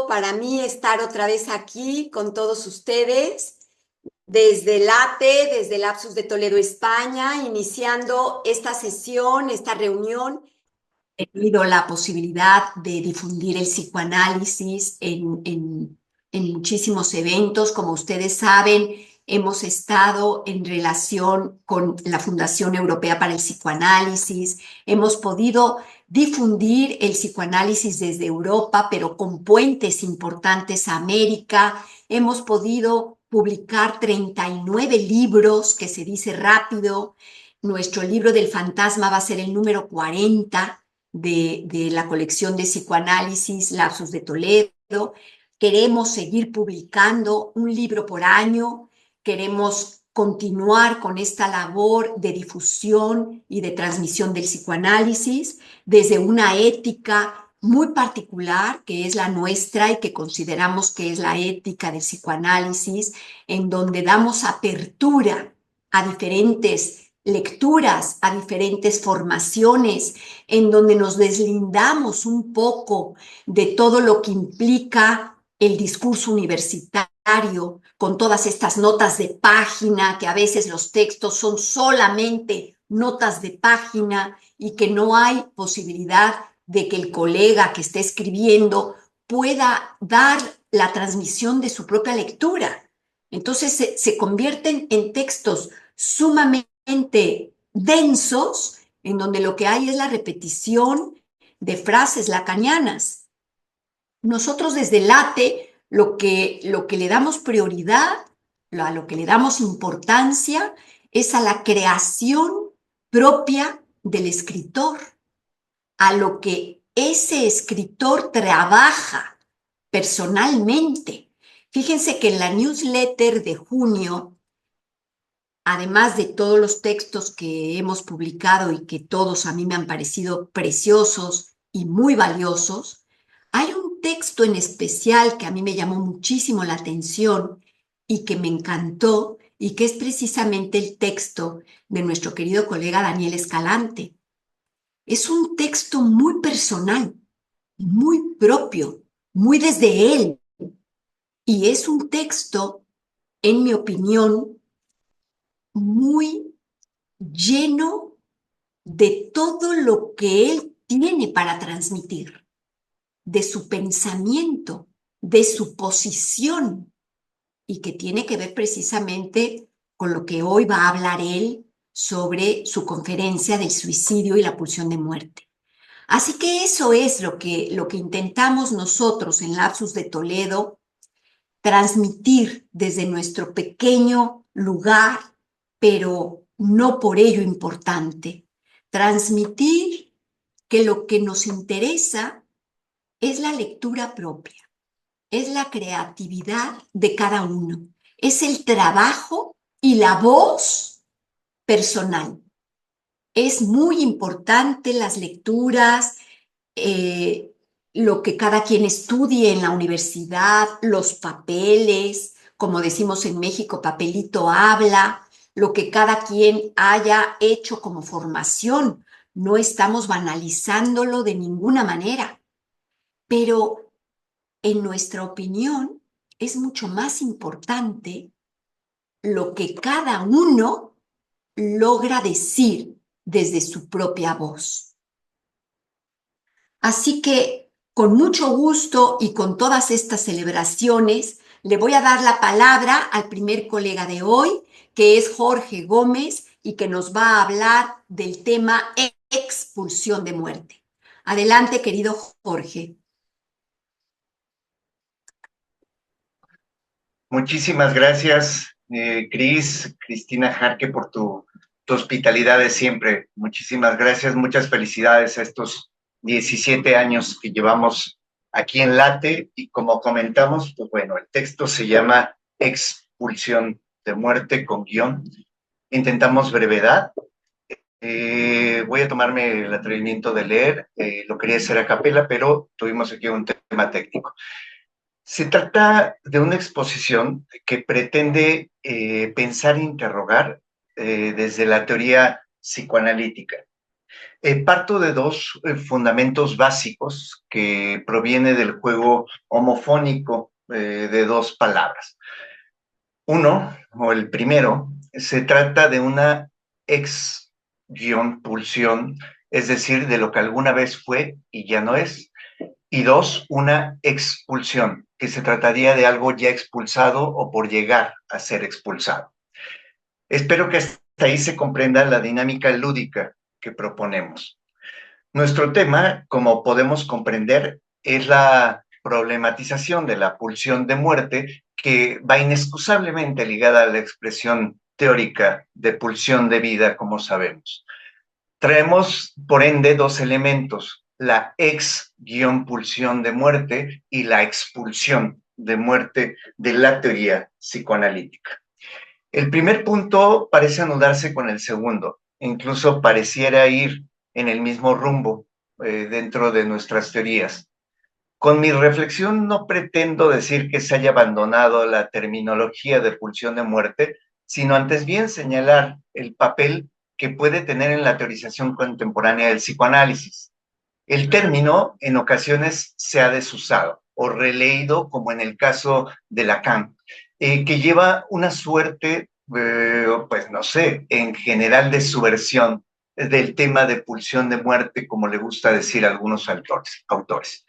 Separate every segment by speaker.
Speaker 1: gusto para mí estar otra vez aquí con todos ustedes desde LATE, desde Lapsus de Toledo, España, iniciando esta sesión, esta reunión. He tenido la posibilidad de difundir el psicoanálisis en muchísimos eventos. Como ustedes saben, hemos estado en relación con la Fundación Europea para el Psicoanálisis. Hemos podido difundir el psicoanálisis desde Europa, pero con puentes importantes a América. Hemos podido publicar 39 libros, que se dice rápido. Nuestro libro del fantasma va a ser el número 40 de la colección de psicoanálisis Lapsus de Toledo. Queremos seguir publicando un libro por año, queremos continuar con esta labor de difusión y de transmisión del psicoanálisis desde una ética muy particular, que es la nuestra y que consideramos que es la ética del psicoanálisis, en donde damos apertura a diferentes lecturas, a diferentes formaciones, en donde nos deslindamos un poco de todo lo que implica el discurso universitario, con todas estas notas de página, que a veces los textos son solamente notas de página y que no hay posibilidad de que el colega que esté escribiendo pueda dar la transmisión de su propia lectura. Entonces se convierten en textos sumamente densos, en donde lo que hay es la repetición de frases lacanianas. Nosotros desde LATE lo que le damos prioridad, a lo que le damos importancia, es a la creación propia del escritor, a lo que ese escritor trabaja personalmente. Fíjense que en la newsletter de junio, además de todos los textos que hemos publicado y que todos a mí me han parecido preciosos y muy valiosos, hay un texto en especial que a mí me llamó muchísimo la atención y que me encantó, y que es precisamente el texto de nuestro querido colega Daniel Escalante. Es un texto muy personal, muy propio, muy desde él, y es un texto, en mi opinión, muy lleno de todo lo que él tiene para transmitir, de su pensamiento, de su posición, y que tiene que ver precisamente con lo que hoy va a hablar él sobre su conferencia del suicidio y la pulsión de muerte. Así que eso es lo que intentamos nosotros en Lapsus de Toledo transmitir desde nuestro pequeño lugar, pero no por ello importante. Transmitir que lo que nos interesa es la lectura propia, es la creatividad de cada uno, es el trabajo y la voz personal. Es muy importante las lecturas, eh, lo que cada quien estudie en la universidad, los papeles, como decimos en México, papelito habla, lo que cada quien haya hecho como formación. No estamos banalizándolo de ninguna manera, pero en nuestra opinión es mucho más importante lo que cada uno logra decir desde su propia voz. Así que, con mucho gusto y con todas estas celebraciones, le voy a dar la palabra al primer colega de hoy, que es Jorge Gómez, y que nos va a hablar del tema expulsión de muerte. Adelante, querido Jorge.
Speaker 2: Muchísimas gracias, Cristina Jarque, por tu hospitalidad de siempre. Muchísimas gracias, muchas felicidades a estos 17 años que llevamos aquí en LATE. Y como comentamos, pues bueno, el texto se llama Expulsión de muerte con guión. Intentamos brevedad. Voy a tomarme el atrevimiento de leer. Lo quería hacer a capela, pero tuvimos aquí un tema técnico. Se trata de una exposición que pretende pensar e interrogar desde la teoría psicoanalítica. Parto de dos fundamentos básicos que proviene del juego homofónico de dos palabras. Uno, o el primero, se trata de una ex-pulsión, es decir, de lo que alguna vez fue y ya no es. Y dos, una expulsión, que se trataría de algo ya expulsado o por llegar a ser expulsado. Espero que hasta ahí se comprenda la dinámica lúdica que proponemos. Nuestro tema, como podemos comprender, es la problematización de la pulsión de muerte que va inexcusablemente ligada a la expresión teórica de pulsión de vida, como sabemos. Traemos, por ende, dos elementos, la ex-pulsión de muerte y la expulsión de muerte de la teoría psicoanalítica. El primer punto parece anudarse con el segundo, incluso pareciera ir en el mismo rumbo dentro de nuestras teorías. Con mi reflexión no pretendo decir que se haya abandonado la terminología de pulsión de muerte, sino antes bien señalar el papel que puede tener en la teorización contemporánea del psicoanálisis. El término en ocasiones se ha desusado o releído, como en el caso de Lacan, que lleva una suerte, pues no sé, en general de subversión del tema de pulsión de muerte, como le gusta decir a algunos autores.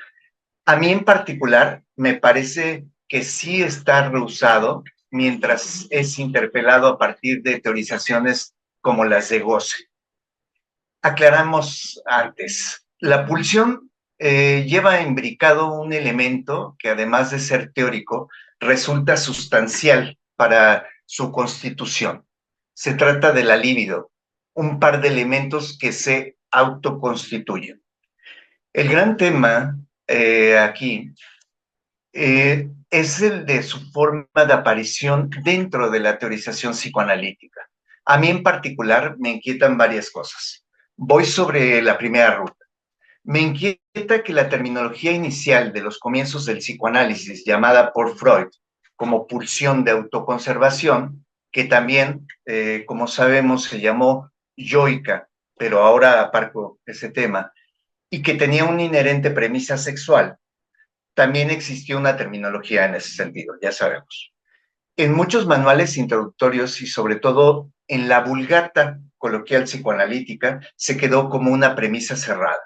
Speaker 2: A mí en particular me parece que sí está rehusado mientras es interpelado a partir de teorizaciones como las de Gosse. Aclaramos antes, la pulsión lleva imbricado un elemento que además de ser teórico, resulta sustancial para su constitución. Se trata de la libido, un par de elementos que se autoconstituyen. El gran tema aquí es el de su forma de aparición dentro de la teorización psicoanalítica. A mí en particular me inquietan varias cosas. Voy sobre la primera ruta. Me inquieta que la terminología inicial de los comienzos del psicoanálisis, llamada por Freud como pulsión de autoconservación, que también, como sabemos, se llamó yoica, pero ahora aparco ese tema, y que tenía una inherente premisa sexual, también existió una terminología en ese sentido, ya sabemos. En muchos manuales introductorios y sobre todo en la Vulgata coloquial psicoanalítica se quedó como una premisa cerrada.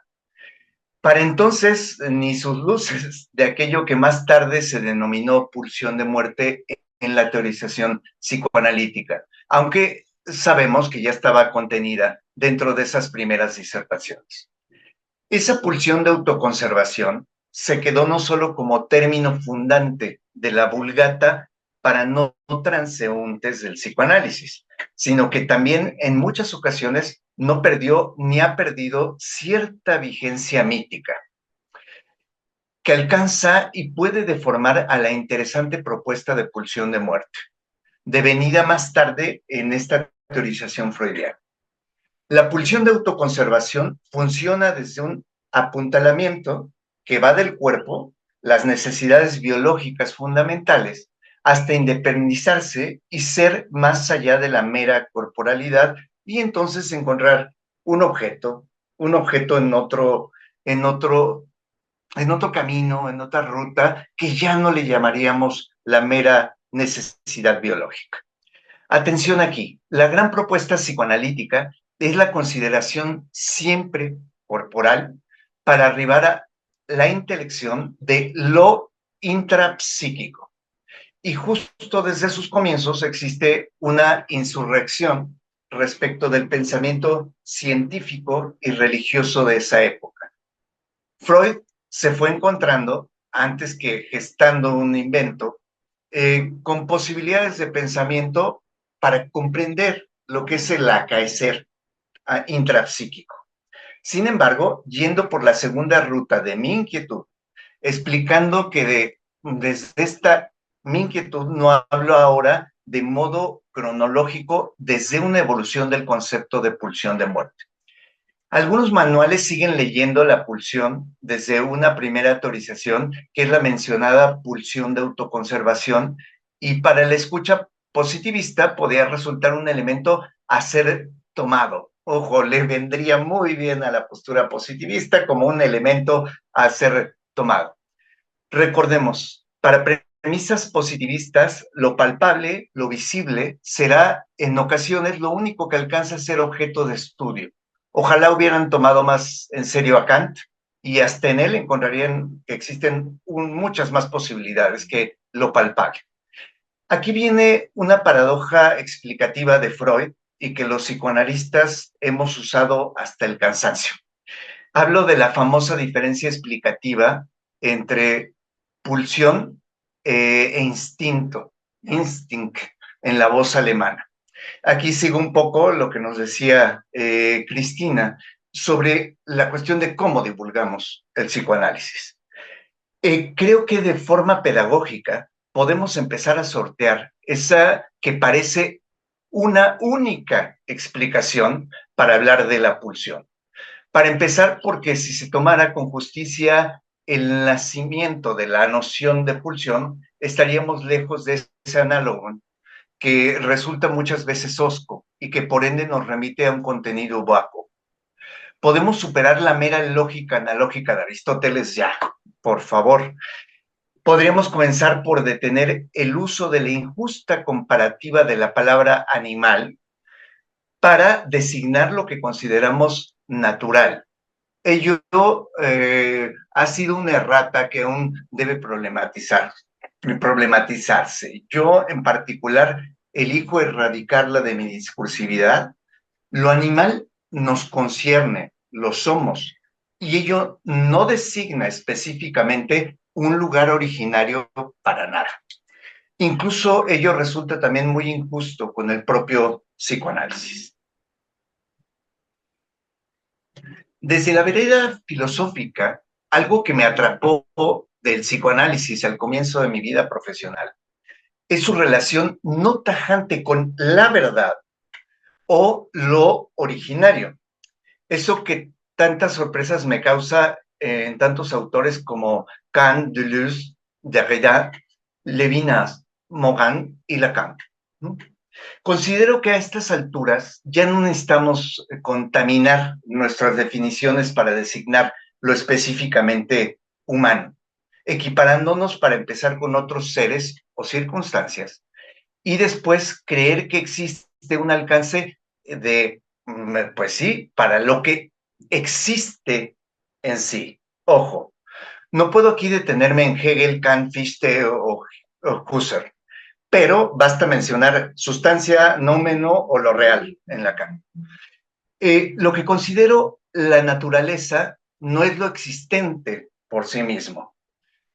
Speaker 2: Para entonces, ni sus luces de aquello que más tarde se denominó pulsión de muerte en la teorización psicoanalítica, aunque sabemos que ya estaba contenida dentro de esas primeras disertaciones. Esa pulsión de autoconservación se quedó no solo como término fundante de la Vulgata para no transeúntes del psicoanálisis, sino que también en muchas ocasiones no perdió ni ha perdido cierta vigencia mítica, que alcanza y puede deformar a la interesante propuesta de pulsión de muerte, devenida más tarde en esta teorización freudiana. La pulsión de autoconservación funciona desde un apuntalamiento que va del cuerpo, las necesidades biológicas fundamentales, hasta independizarse y ser más allá de la mera corporalidad y entonces encontrar un objeto en otro camino, en otra ruta, que ya no le llamaríamos la mera necesidad biológica. Atención aquí, la gran propuesta psicoanalítica es la consideración siempre corporal para arribar a la intelección de lo intrapsíquico. Y justo desde sus comienzos existe una insurrección respecto del pensamiento científico y religioso de esa época. Freud se fue encontrando, antes que gestando un invento, con posibilidades de pensamiento para comprender lo que es el acaecer intrapsíquico. Sin embargo, yendo por la segunda ruta de mi inquietud, explicando que desde esta mi inquietud no hablo ahora de modo cronológico desde una evolución del concepto de pulsión de muerte. Algunos manuales siguen leyendo la pulsión desde una primera autorización, que es la mencionada pulsión de autoconservación, y para la escucha positivista podría resultar un elemento a ser tomado, ojo, le vendría muy bien a la postura positivista como un elemento a ser tomado. Recordemos, para premisas positivistas, lo palpable, lo visible, será en ocasiones lo único que alcanza a ser objeto de estudio. Ojalá hubieran tomado más en serio a Kant y hasta en él encontrarían que existen muchas más posibilidades que lo palpable. Aquí viene una paradoja explicativa de Freud y que los psicoanalistas hemos usado hasta el cansancio. Hablo de la famosa diferencia explicativa entre pulsión e instinto, instinct, en la voz alemana. Aquí sigo un poco lo que nos decía Cristina sobre la cuestión de cómo divulgamos el psicoanálisis. Creo que de forma pedagógica podemos empezar a sortear esa que parece una única explicación para hablar de la pulsión. Para empezar, porque si se tomara con justicia el nacimiento de la noción de pulsión, estaríamos lejos de ese análogo que resulta muchas veces hosco y que por ende nos remite a un contenido vacuo. Podemos superar la mera lógica analógica de Aristóteles ya, por favor. Podríamos comenzar por detener el uso de la injusta comparativa de la palabra animal para designar lo que consideramos natural. Ello ha sido una errata que aún debe problematizarse. Yo, en particular, elijo erradicarla de mi discursividad. Lo animal nos concierne, lo somos, y ello no designa específicamente un lugar originario para nada. Incluso ello resulta también muy injusto con el propio psicoanálisis. Desde la vereda filosófica, algo que me atrapó del psicoanálisis al comienzo de mi vida profesional es su relación no tajante con la verdad o lo originario. Eso que tantas sorpresas me causa en tantos autores como Kant, Deleuze, Derrida, Levinas, Morand y Lacan. Considero que a estas alturas ya no necesitamos contaminar nuestras definiciones para designar lo específicamente humano, equiparándonos para empezar con otros seres o circunstancias y después creer que existe un alcance de, pues sí, para lo que existe en sí. Ojo, no puedo aquí detenerme en Hegel, Kant, Fichte o Husserl, pero basta mencionar sustancia, nómeno o lo real en Lacan. Lo que considero la naturaleza no es lo existente por sí mismo.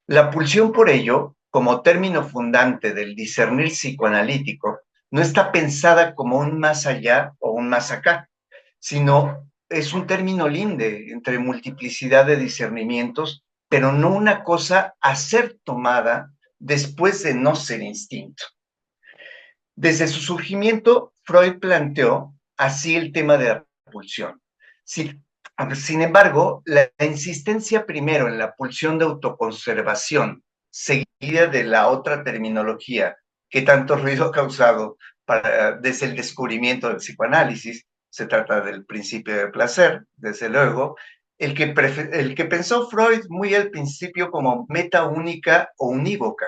Speaker 2: La pulsión, por ello, como término fundante del discernir psicoanalítico, no está pensada como un más allá o un más acá, sino es un término linde entre multiplicidad de discernimientos, pero no una cosa a ser tomada después de no ser instinto. Desde su surgimiento, Freud planteó así el tema de la pulsión. Sin embargo, la insistencia primero en la pulsión de autoconservación, seguida de la otra terminología que tanto ruido ha causado desde el descubrimiento del psicoanálisis, se trata del principio de placer, desde luego, el que pensó Freud muy al principio como meta única o unívoca,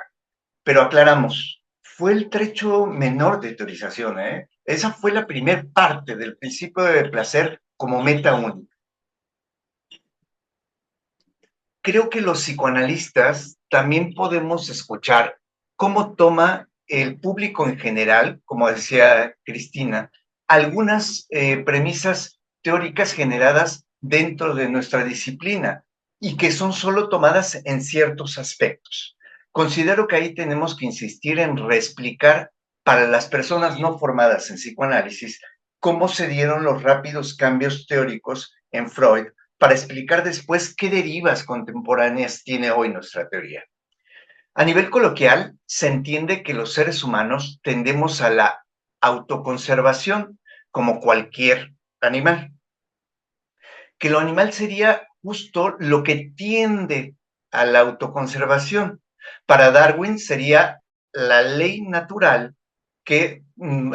Speaker 2: pero aclaramos, fue el trecho menor de teorización, ¿eh? Esa fue la primera parte del principio de placer como meta única. Creo que los psicoanalistas también podemos escuchar cómo toma el público en general, como decía Cristina, algunas premisas teóricas generadas dentro de nuestra disciplina y que son solo tomadas en ciertos aspectos. Considero que ahí tenemos que insistir en reexplicar para las personas no formadas en psicoanálisis cómo se dieron los rápidos cambios teóricos en Freud para explicar después qué derivas contemporáneas tiene hoy nuestra teoría. A nivel coloquial, se entiende que los seres humanos tendemos a la autoconservación como cualquier animal, que lo animal sería justo lo que tiende a la autoconservación. Para Darwin sería la ley natural que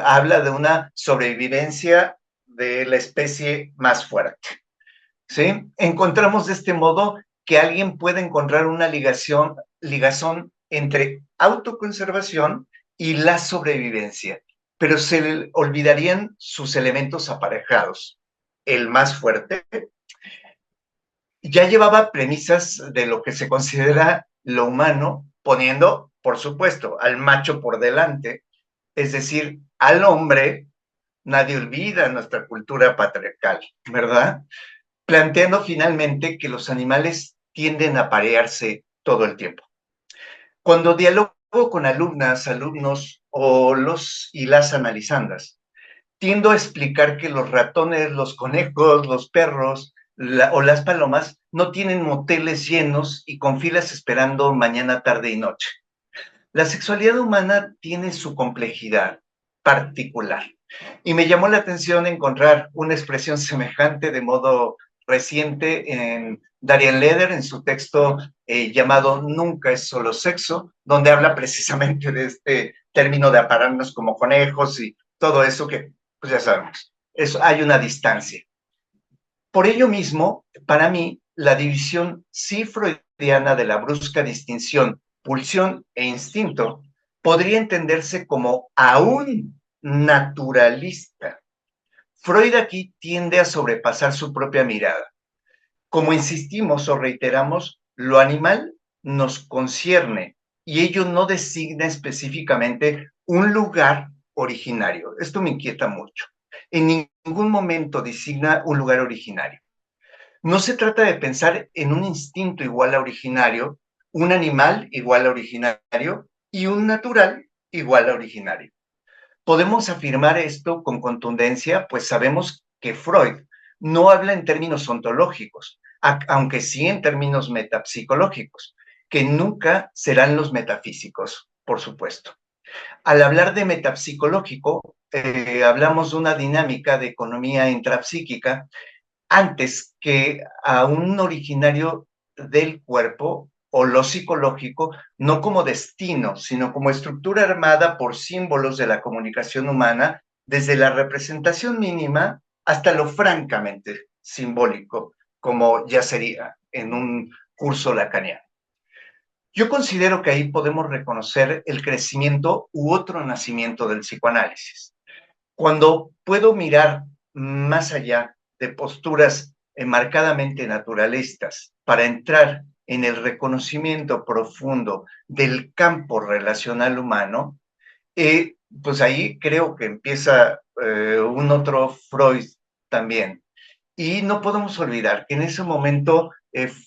Speaker 2: habla de una sobrevivencia de la especie más fuerte. ¿Sí? Encontramos de este modo que alguien puede encontrar una ligazón entre autoconservación y la sobrevivencia, pero se le olvidarían sus elementos aparejados. El más fuerte ya llevaba premisas de lo que se considera lo humano, poniendo, por supuesto, al macho por delante, es decir, al hombre. Nadie olvida nuestra cultura patriarcal, ¿verdad? Planteando finalmente que los animales tienden a parearse todo el tiempo. Cuando dialogo con alumnas, alumnos o los y las analizandas, tiendo a explicar que los ratones, los conejos, los perros o las palomas no tienen moteles llenos y con filas esperando mañana, tarde y noche. La sexualidad humana tiene su complejidad particular. Y me llamó la atención encontrar una expresión semejante de modo reciente en Darian Leder, en su texto llamado Nunca es solo sexo, donde habla precisamente de este término de apararnos como conejos y todo eso que, pues ya sabemos, hay una distancia. Por ello mismo, para mí, la división sí freudiana de la brusca distinción pulsión e instinto podría entenderse como aún naturalista. Freud aquí tiende a sobrepasar su propia mirada. Como insistimos o reiteramos, lo animal nos concierne y ello no designa específicamente un lugar originario. Esto me inquieta mucho. En ningún momento designa un lugar originario. No se trata de pensar en un instinto igual a originario, un animal igual a originario y un natural igual a originario. Podemos afirmar esto con contundencia, pues sabemos que Freud no habla en términos ontológicos, aunque sí en términos metapsicológicos, que nunca serán los metafísicos, por supuesto. Al hablar de metapsicológico, hablamos de una dinámica de economía intrapsíquica antes que a un originario del cuerpo o lo psicológico, no como destino, sino como estructura armada por símbolos de la comunicación humana, desde la representación mínima hasta lo francamente simbólico, como ya sería en un curso lacaniano. Yo considero que ahí podemos reconocer el crecimiento u otro nacimiento del psicoanálisis. Cuando puedo mirar más allá de posturas marcadamente naturalistas para entrar en el reconocimiento profundo del campo relacional humano, pues ahí creo que empieza un otro Freud también. Y no podemos olvidar que en ese momento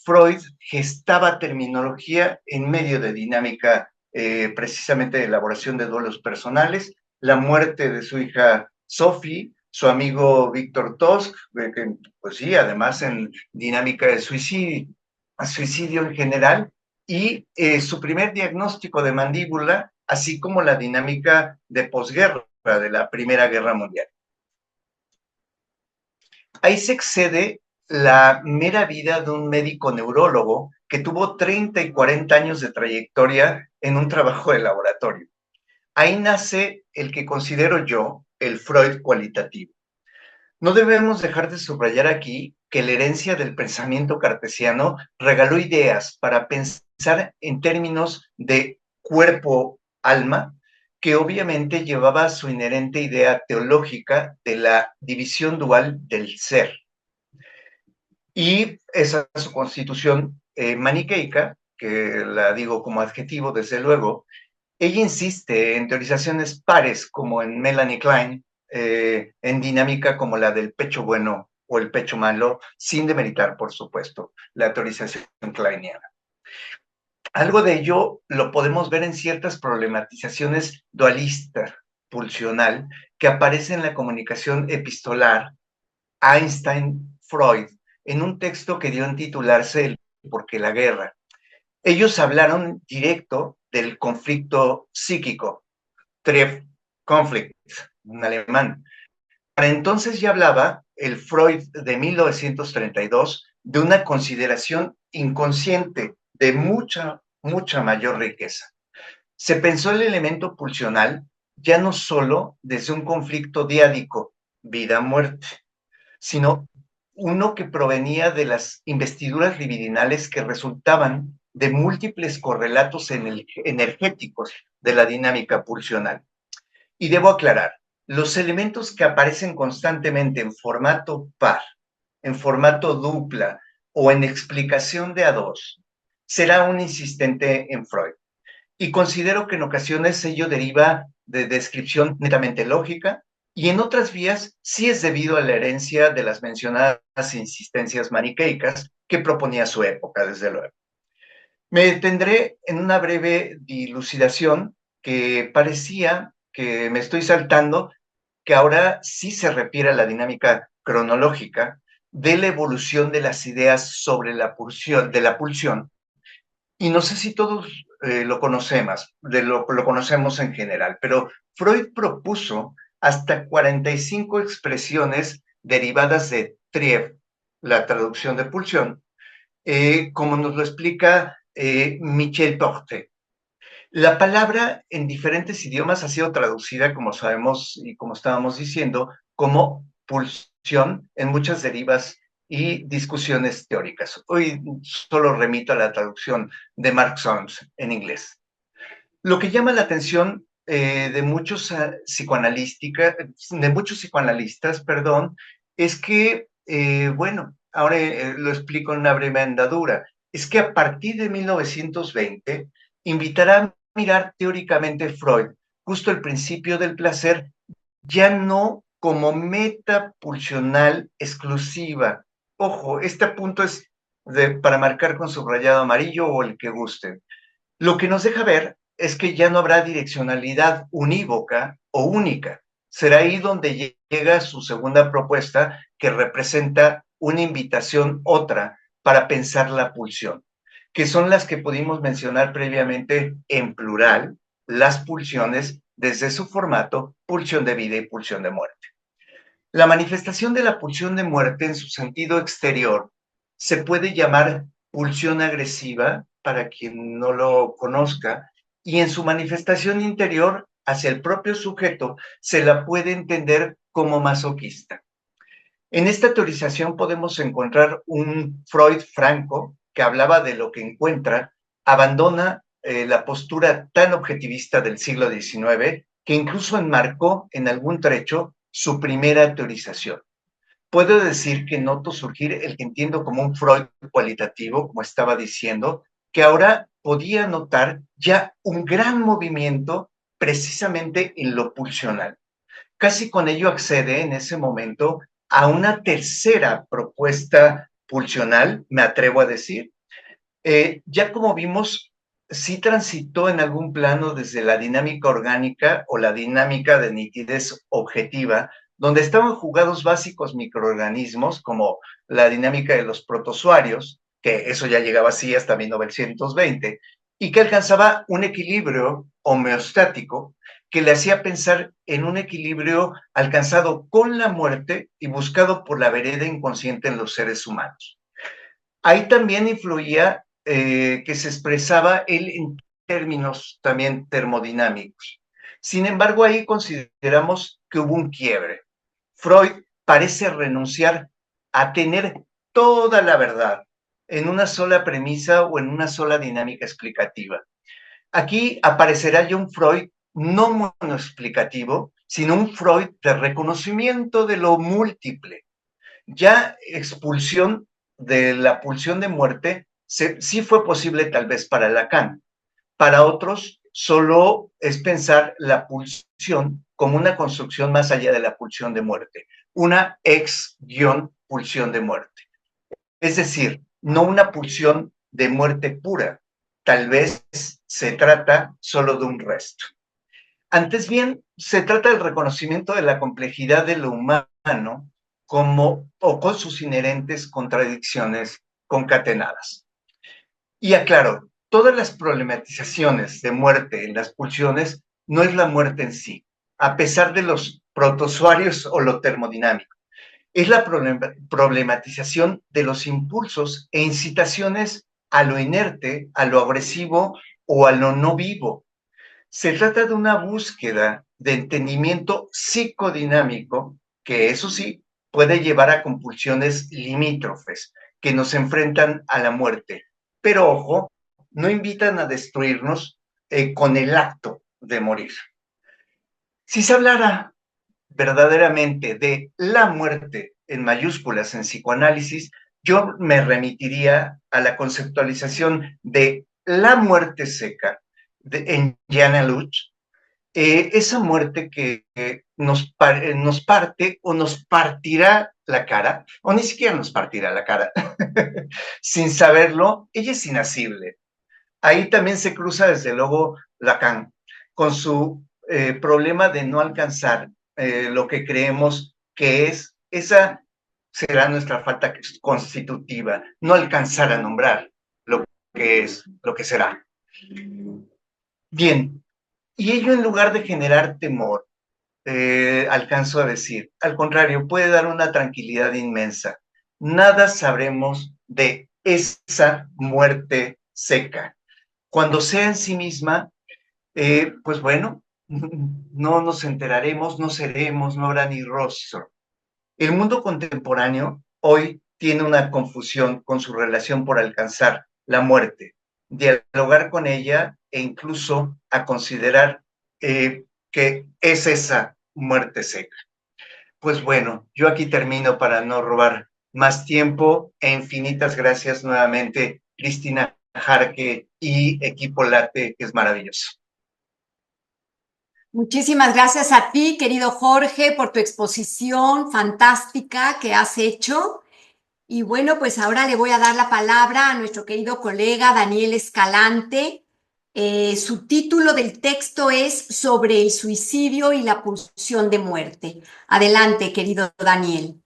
Speaker 2: Freud gestaba terminología en medio de dinámica precisamente de elaboración de duelos personales, la muerte de su hija Sophie, su amigo Víctor Tosk, que pues sí, además en dinámica de suicidio en general, y su primer diagnóstico de mandíbula, así como la dinámica de posguerra de la Primera Guerra Mundial. Ahí se excede la mera vida de un médico neurólogo que tuvo 30 y 40 años de trayectoria en un trabajo de laboratorio. Ahí nace el que considero yo el Freud cualitativo. No debemos dejar de subrayar aquí que la herencia del pensamiento cartesiano regaló ideas para pensar en términos de cuerpo-alma, que obviamente llevaba su inherente idea teológica de la división dual del ser. Y esa es su constitución maniqueica, que la digo como adjetivo, desde luego. Ella insiste en teorizaciones pares, como en Melanie Klein, en dinámica como la del pecho bueno o el pecho malo, sin demeritar, por supuesto, la teorización kleiniana. Algo de ello lo podemos ver en ciertas problematizaciones dualista, pulsional, que aparecen en la comunicación epistolar Einstein-Freud, en un texto que dio en titularse El por qué la guerra. Ellos hablaron directo del conflicto psíquico, Trieb-Konflikt, en alemán. Para entonces ya hablaba el Freud de 1932 de una consideración inconsciente de mucha mayor riqueza. Se pensó el elemento pulsional ya no solo desde un conflicto diádico, vida-muerte, sino uno que provenía de las investiduras libidinales que resultaban de múltiples correlatos energéticos de la dinámica pulsional. Y debo aclarar, los elementos que aparecen constantemente en formato par, en formato dupla o en explicación de a dos, será un insistente en Freud. Y considero que en ocasiones ello deriva de descripción netamente lógica y en otras vías sí es debido a la herencia de las mencionadas insistencias maniqueicas que proponía su época, desde luego. Me detendré en una breve dilucidación que parecía que me estoy saltando, que ahora sí se refiere a la dinámica cronológica de la evolución de las ideas sobre la pulsión, de la pulsión, y no sé si todos lo conocemos en general, pero Freud propuso hasta 45 expresiones derivadas de Trieb, la traducción de pulsión, como nos lo explica Michel Porte. La palabra en diferentes idiomas ha sido traducida, como sabemos y como estábamos diciendo, como pulsión en muchas derivas y discusiones teóricas. Hoy solo remito a la traducción de Mark Solms en inglés. Lo que llama la atención de muchos psicoanalistas, perdón, es que, bueno, ahora lo explico en una breve andadura, es que a partir de 1920 invitará a mirar teóricamente Freud justo el principio del placer, ya no como meta pulsional exclusiva. Ojo, este punto es para marcar con subrayado amarillo o el que guste. Lo que nos deja ver es que ya no habrá direccionalidad unívoca o única. Será ahí donde llega su segunda propuesta, que representa una invitación otra para pensar la pulsión, que son las que pudimos mencionar previamente en plural, las pulsiones desde su formato, pulsión de vida y pulsión de muerte. La manifestación de la pulsión de muerte en su sentido exterior se puede llamar pulsión agresiva, para quien no lo conozca, y en su manifestación interior hacia el propio sujeto se la puede entender como masoquista. En esta teorización podemos encontrar un Freud franco que hablaba de lo que encuentra, abandona la postura tan objetivista del siglo XIX que incluso enmarcó en algún trecho su primera teorización. Puedo decir que noto surgir el que entiendo como un Freud cualitativo, como estaba diciendo, que ahora podía notar ya un gran movimiento precisamente en lo pulsional. Casi con ello accede en ese momento a una tercera propuesta pulsional, me atrevo a decir. Ya como vimos, sí transitó en algún plano desde la dinámica orgánica o la dinámica de nitidez objetiva, donde estaban jugados básicos microorganismos como la dinámica de los protozoarios, que eso ya llegaba así hasta 1920, y que alcanzaba un equilibrio homeostático que le hacía pensar en un equilibrio alcanzado con la muerte y buscado por la vereda inconsciente en los seres humanos. Ahí también influía que se expresaba él en términos también termodinámicos. Sin embargo, ahí consideramos que hubo un quiebre. Freud parece renunciar a tener toda la verdad en una sola premisa o en una sola dinámica explicativa. Aquí aparecerá ya un Freud no monoexplicativo, sino un Freud de reconocimiento de lo múltiple. Ya expulsión de la pulsión de muerte sí fue posible tal vez para Lacan. Para otros, solo es pensar la pulsión como una construcción más allá de la pulsión de muerte, una ex-pulsión de muerte. Es decir, no una pulsión de muerte pura, tal vez se trata solo de un resto. Antes bien, se trata del reconocimiento de la complejidad de lo humano como, o con sus inherentes contradicciones concatenadas. Y aclaro, todas las problematizaciones de muerte en las pulsiones no es la muerte en sí, a pesar de los protozoarios o lo termodinámico. Es la problematización de los impulsos e incitaciones a lo inerte, a lo agresivo o a lo no vivo. Se trata de una búsqueda de entendimiento psicodinámico que, eso sí, puede llevar a compulsiones limítrofes que nos enfrentan a la muerte. Pero ojo, no invitan a destruirnos con el acto de morir. Si se hablara verdaderamente de la muerte en mayúsculas en psicoanálisis, yo me remitiría a la conceptualización de la muerte seca en Jana Luch, esa muerte que nos parte o nos partirá la cara, o ni siquiera nos partirá la cara, sin saberlo, ella es inasible. Ahí también se cruza desde luego Lacan con su problema de no alcanzar lo que creemos que es, esa será nuestra falta constitutiva, no alcanzar a nombrar lo que es, lo que será. Bien, y ello en lugar de generar temor, alcanzo a decir, al contrario, puede dar una tranquilidad inmensa. Nada sabremos de esa muerte seca. Cuando sea en sí misma, pues bueno, no nos enteraremos, no seremos, no habrá ni rostro. El mundo contemporáneo hoy tiene una confusión con su relación por alcanzar la muerte, dialogar con ella e incluso a considerar que es esa muerte seca. Pues bueno, yo aquí termino para no robar más tiempo e infinitas gracias nuevamente, Cristina Jarque y equipo Late, que es maravilloso.
Speaker 1: Muchísimas gracias a ti, querido Jorge, por tu exposición fantástica que has hecho. Y bueno, pues ahora le voy a dar la palabra a nuestro querido colega Daniel Escalante. Su título del texto es Sobre el suicidio y la pulsión de muerte. Adelante, querido Daniel.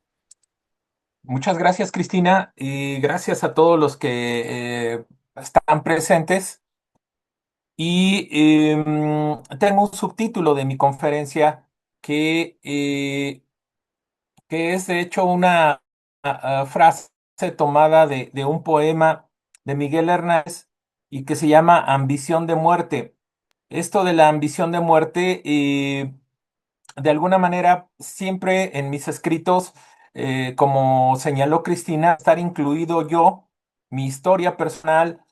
Speaker 3: Muchas gracias, Cristina, y gracias a todos los que están presentes. Y tengo un subtítulo de mi conferencia que es de hecho una frase tomada de un poema de Miguel Hernández y que se llama Ambición de muerte. Esto de la ambición de muerte, de alguna manera, siempre en mis escritos, como señaló Cristina, estar incluido yo, mi historia personal,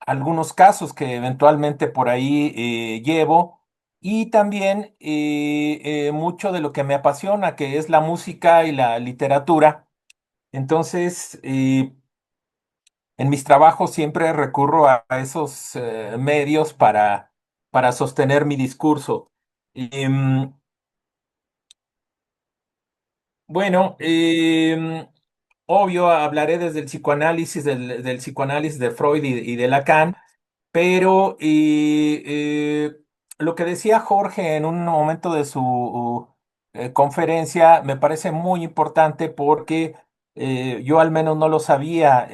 Speaker 3: algunos casos que eventualmente por ahí llevo y también mucho de lo que me apasiona, que es la música y la literatura. Entonces, en mis trabajos siempre recurro a esos medios para sostener mi discurso. Em, bueno, obvio, hablaré desde el psicoanálisis, del psicoanálisis de Freud y de Lacan. Pero lo que decía Jorge en un momento de su conferencia me parece muy importante porque yo al menos no lo sabía.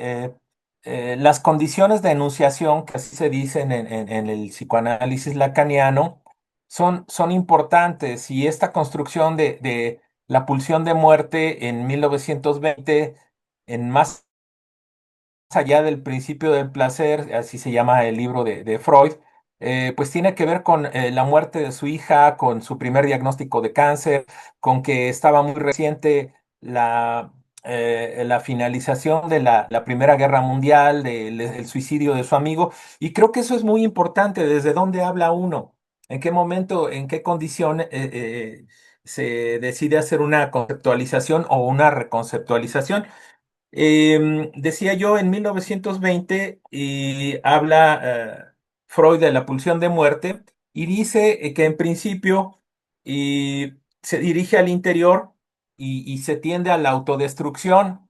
Speaker 3: Las condiciones de enunciación, que así se dicen en el psicoanálisis lacaniano, son importantes y esta construcción de la pulsión de muerte en 1920, en más allá del principio del placer, así se llama el libro de Freud, pues tiene que ver con la muerte de su hija, con su primer diagnóstico de cáncer, con que estaba muy reciente la finalización de la Primera Guerra Mundial, el suicidio de su amigo, y creo que eso es muy importante, desde dónde habla uno, en qué momento, en qué condición se decide hacer una conceptualización o una reconceptualización. Decía yo, en 1920 y habla Freud de la pulsión de muerte y dice que en principio se dirige al interior y se tiende a la autodestrucción.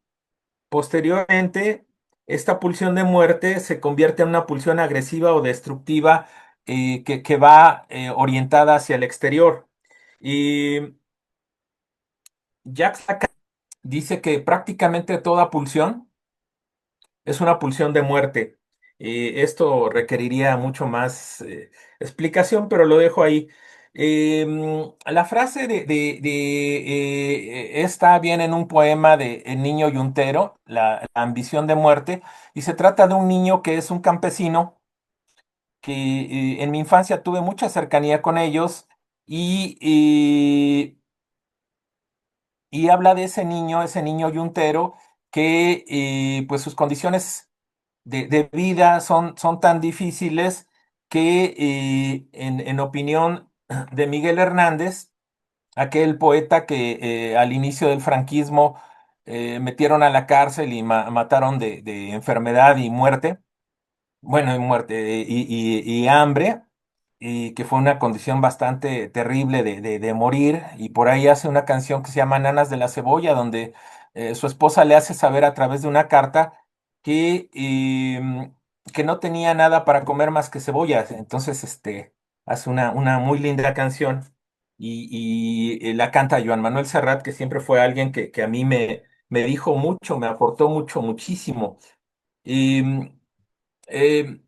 Speaker 3: Posteriormente, esta pulsión de muerte se convierte en una pulsión agresiva o destructiva que va orientada hacia el exterior. Y Jacques Lacan dice que prácticamente toda pulsión es una pulsión de muerte. Esto requeriría mucho más explicación, pero lo dejo ahí. La frase esta viene en un poema de El Niño Yuntero, la ambición de muerte, y se trata de un niño que es un campesino, que en mi infancia tuve mucha cercanía con ellos y y habla de ese niño yuntero que pues sus condiciones de vida son tan difíciles que en opinión de Miguel Hernández, aquel poeta que al inicio del franquismo metieron a la cárcel y mataron de enfermedad y muerte, bueno, y muerte y hambre, y que fue una condición bastante terrible de morir, y por ahí hace una canción que se llama Nanas de la Cebolla, donde su esposa le hace saber a través de una carta que, que no tenía nada para comer más que cebollas. Entonces, hace una muy linda canción y la canta Joan Manuel Serrat, que siempre fue alguien que a mí me dijo mucho, me aportó mucho, muchísimo. Y, eh,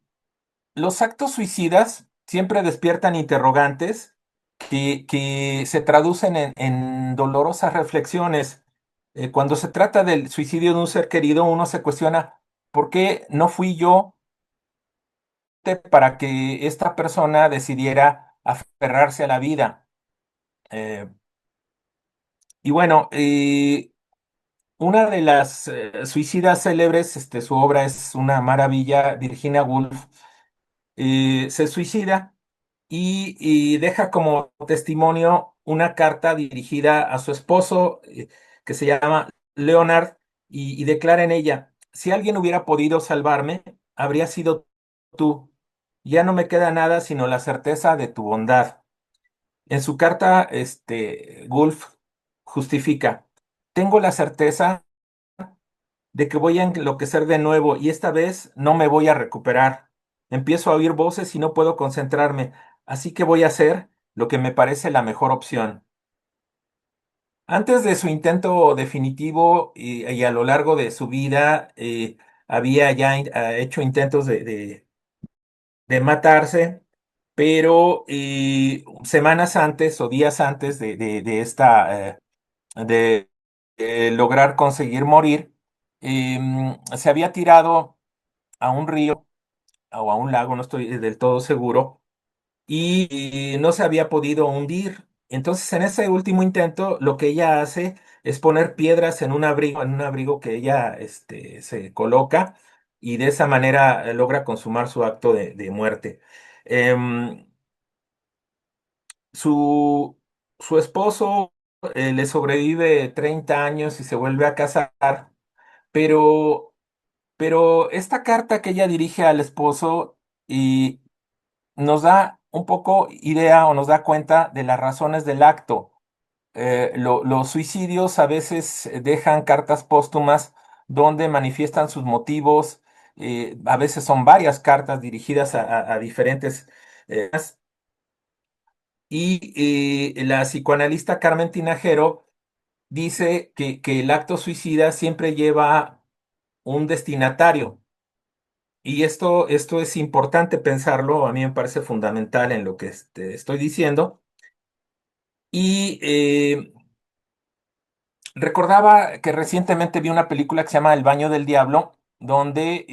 Speaker 3: los actos suicidas siempre despiertan interrogantes que se traducen en dolorosas reflexiones. Cuando se trata del suicidio de un ser querido, uno se cuestiona, ¿por qué no fui yo para que esta persona decidiera aferrarse a la vida? Eh, y bueno, una de las suicidas célebres, su obra es una maravilla, Virginia Woolf, se suicida y deja como testimonio una carta dirigida a su esposo, que se llama Leonard, y declara en ella: si alguien hubiera podido salvarme, habría sido tú. Ya no me queda nada sino la certeza de tu bondad. En su carta, Gulf justifica: tengo la certeza de que voy a enloquecer de nuevo y esta vez no me voy a recuperar. Empiezo a oír voces y no puedo concentrarme, así que voy a hacer lo que me parece la mejor opción. Antes de su intento definitivo y a lo largo de su vida, había ya hecho intentos de matarse, pero semanas antes o días antes de esta, de lograr conseguir morir, se había tirado a un río o a un lago, no estoy del todo seguro, y no se había podido hundir. Entonces, en ese último intento, lo que ella hace es poner piedras en un abrigo que ella se coloca, y de esa manera logra consumar su acto de muerte. Em, su, su esposo le sobrevive 30 años y se vuelve a casar, pero, pero esta carta que ella dirige al esposo y nos da un poco idea o nos da cuenta de las razones del acto. Los suicidios a veces dejan cartas póstumas donde manifiestan sus motivos. A veces son varias cartas dirigidas a diferentes. Y la psicoanalista Carmen Tinajero dice que el acto suicida siempre lleva un destinatario. Y esto es importante pensarlo, a mí me parece fundamental en lo que estoy diciendo. Y recordaba que recientemente vi una película que se llama El Baño del Diablo, donde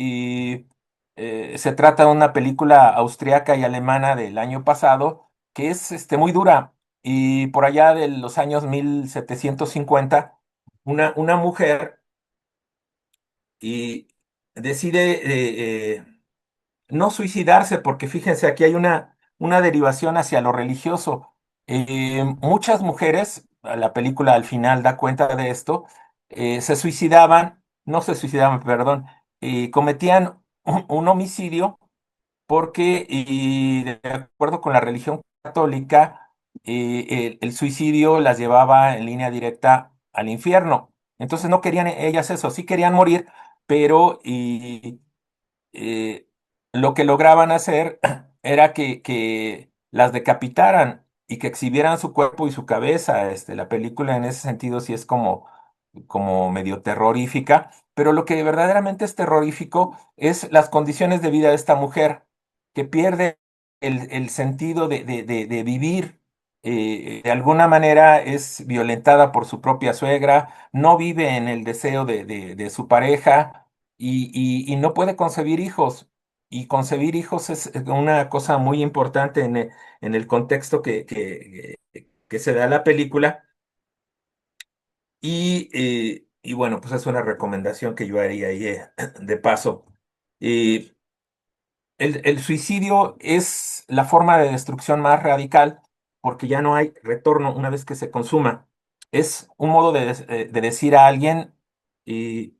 Speaker 3: se trata de una película austriaca y alemana del año pasado, que es muy dura. Y por allá de los años 1750, una mujer y decide no suicidarse, porque fíjense, aquí hay una derivación hacia lo religioso. Muchas mujeres, la película al final da cuenta de esto, se suicidaban, no se suicidaban, perdón, cometían un homicidio porque, y de acuerdo con la religión católica, el suicidio las llevaba en línea directa al infierno. Entonces no querían ellas eso, sí querían morir, pero eh, lo que lograban hacer era que las decapitaran y que exhibieran su cuerpo y su cabeza. La película en ese sentido sí es como medio terrorífica, pero lo que verdaderamente es terrorífico es las condiciones de vida de esta mujer, que pierde el sentido de vivir. De alguna manera es violentada por su propia suegra, no vive en el deseo de su pareja y no puede concebir hijos. Y concebir hijos es una cosa muy importante en el contexto que se da la película. Y bueno, pues es una recomendación que yo haría ahí de paso. Eh, el suicidio es la forma de destrucción más radical porque ya no hay retorno una vez que se consuma. Es un modo de decir a alguien eh,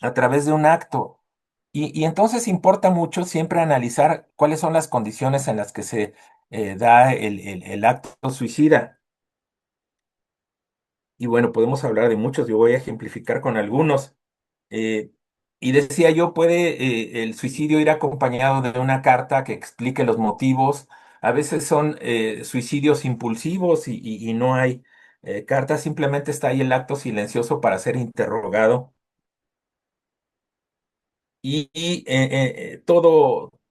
Speaker 3: a través de un acto. Y entonces importa mucho siempre analizar cuáles son las condiciones en las que se da el acto suicida. Y bueno, podemos hablar de muchos, yo voy a ejemplificar con algunos. Eh, y decía yo, puede el suicidio ir acompañado de una carta que explique los motivos. A veces son suicidios impulsivos y no hay carta, simplemente está ahí el acto silencioso para ser interrogado.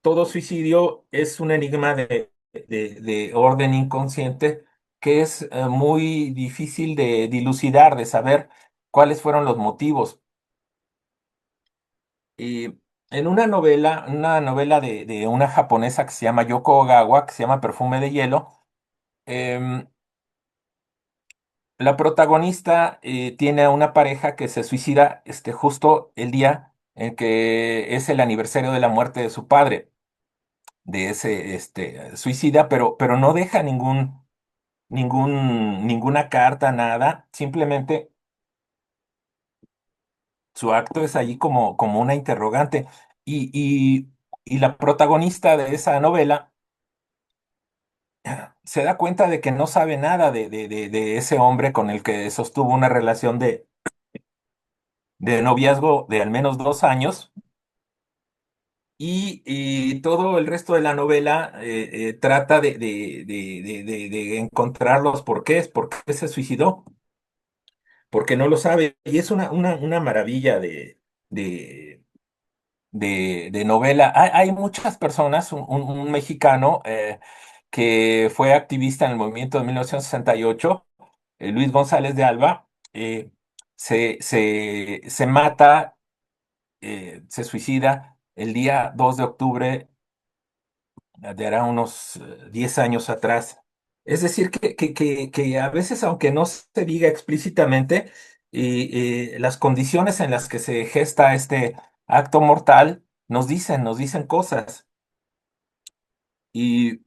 Speaker 3: Todo suicidio es un enigma de orden inconsciente que es muy difícil de dilucidar, de saber cuáles fueron los motivos. Y en una novela de una japonesa que se llama Yoko Ogawa, que se llama Perfume de Hielo, em, la protagonista tiene a una pareja que se suicida justo el día en que es el aniversario de la muerte de su padre, de ese suicida, pero no deja ninguna carta, nada, simplemente su acto es allí como una interrogante. Y, y, y la protagonista de esa novela se da cuenta de que no sabe nada de ese hombre con el que sostuvo una relación de noviazgo de al menos 2 años. Y todo el resto de la novela trata de encontrar los porqués, por qué se suicidó, porque no lo sabe. Y es una maravilla de, de novela. Hay muchas personas, un mexicano que fue activista en el movimiento de 1968, Luis González de Alba, se mata, se suicida el día 2 de octubre de hará unos 10 años atrás. Es decir, que a veces, aunque no se diga explícitamente, las condiciones en las que se gesta este acto mortal nos dicen cosas. Y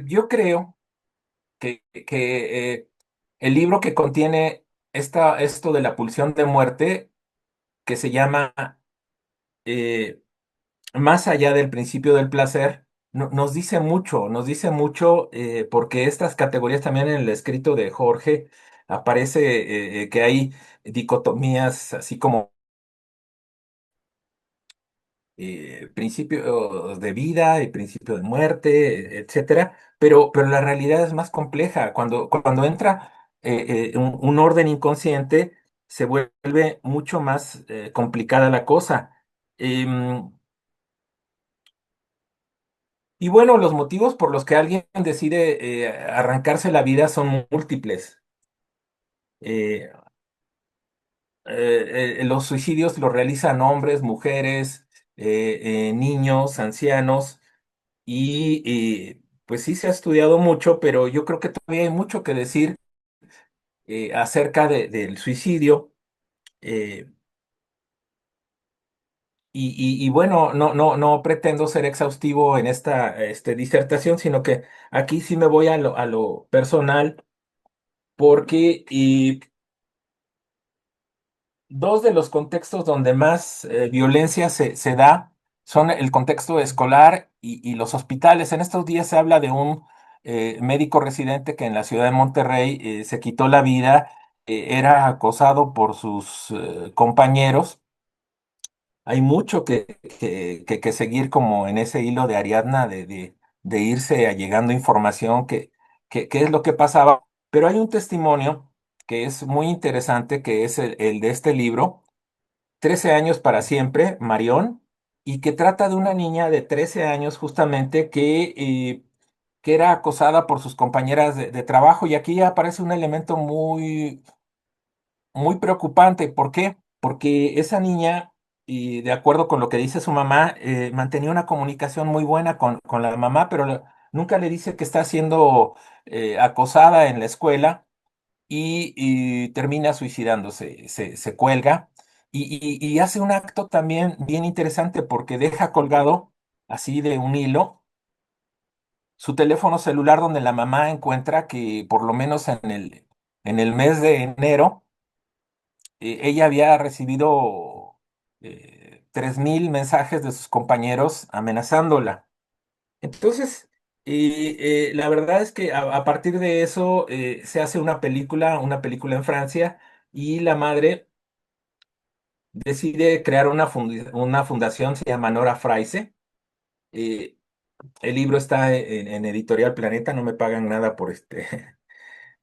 Speaker 3: yo creo que el libro que contiene esto de la pulsión de muerte, que se llama eh, Más allá del principio del placer, nos dice mucho porque estas categorías también en el escrito de Jorge aparece que hay dicotomías así como principio de vida y principio de muerte, etcétera, pero la realidad es más compleja. Cuando entra un orden inconsciente, se vuelve mucho más complicada la cosa. Em, Y bueno, los motivos por los que alguien decide arrancarse la vida son múltiples. Eh, los suicidios los realizan hombres, mujeres, niños, ancianos, pues sí se ha estudiado mucho, pero yo creo que todavía hay mucho que decir acerca del suicidio. eh, y bueno, no pretendo ser exhaustivo en esta disertación, sino que aquí sí me voy a lo personal porque dos de los contextos donde más violencia se da son el contexto escolar y los hospitales. En estos días se habla de un médico residente que en la ciudad de Monterrey se quitó la vida, era acosado por sus compañeros. Hay mucho que seguir como en ese hilo de Ariadna de irse allegando información que es lo que pasaba. Pero hay un testimonio que es muy interesante, que es el de este libro, 13 años para siempre, Marión, y que trata de una niña de 13 años justamente que era acosada por sus compañeras de trabajo. Y aquí aparece un elemento muy preocupante. ¿Por qué? Porque esa niña, y de acuerdo con lo que dice su mamá, mantenía una comunicación muy buena con la mamá, pero nunca le dice que está siendo acosada en la escuela y termina suicidándose, se cuelga y hace un acto también bien interesante porque deja colgado así de un hilo su teléfono celular donde la mamá encuentra que por lo menos en el mes de enero ella había recibido 3,000 mensajes de sus compañeros amenazándola. Entonces, la verdad es que a partir de eso se hace una película en Francia, y la madre decide crear una fundación, se llama Nora Fraise. Eh, el libro está en Editorial Planeta, no me pagan nada por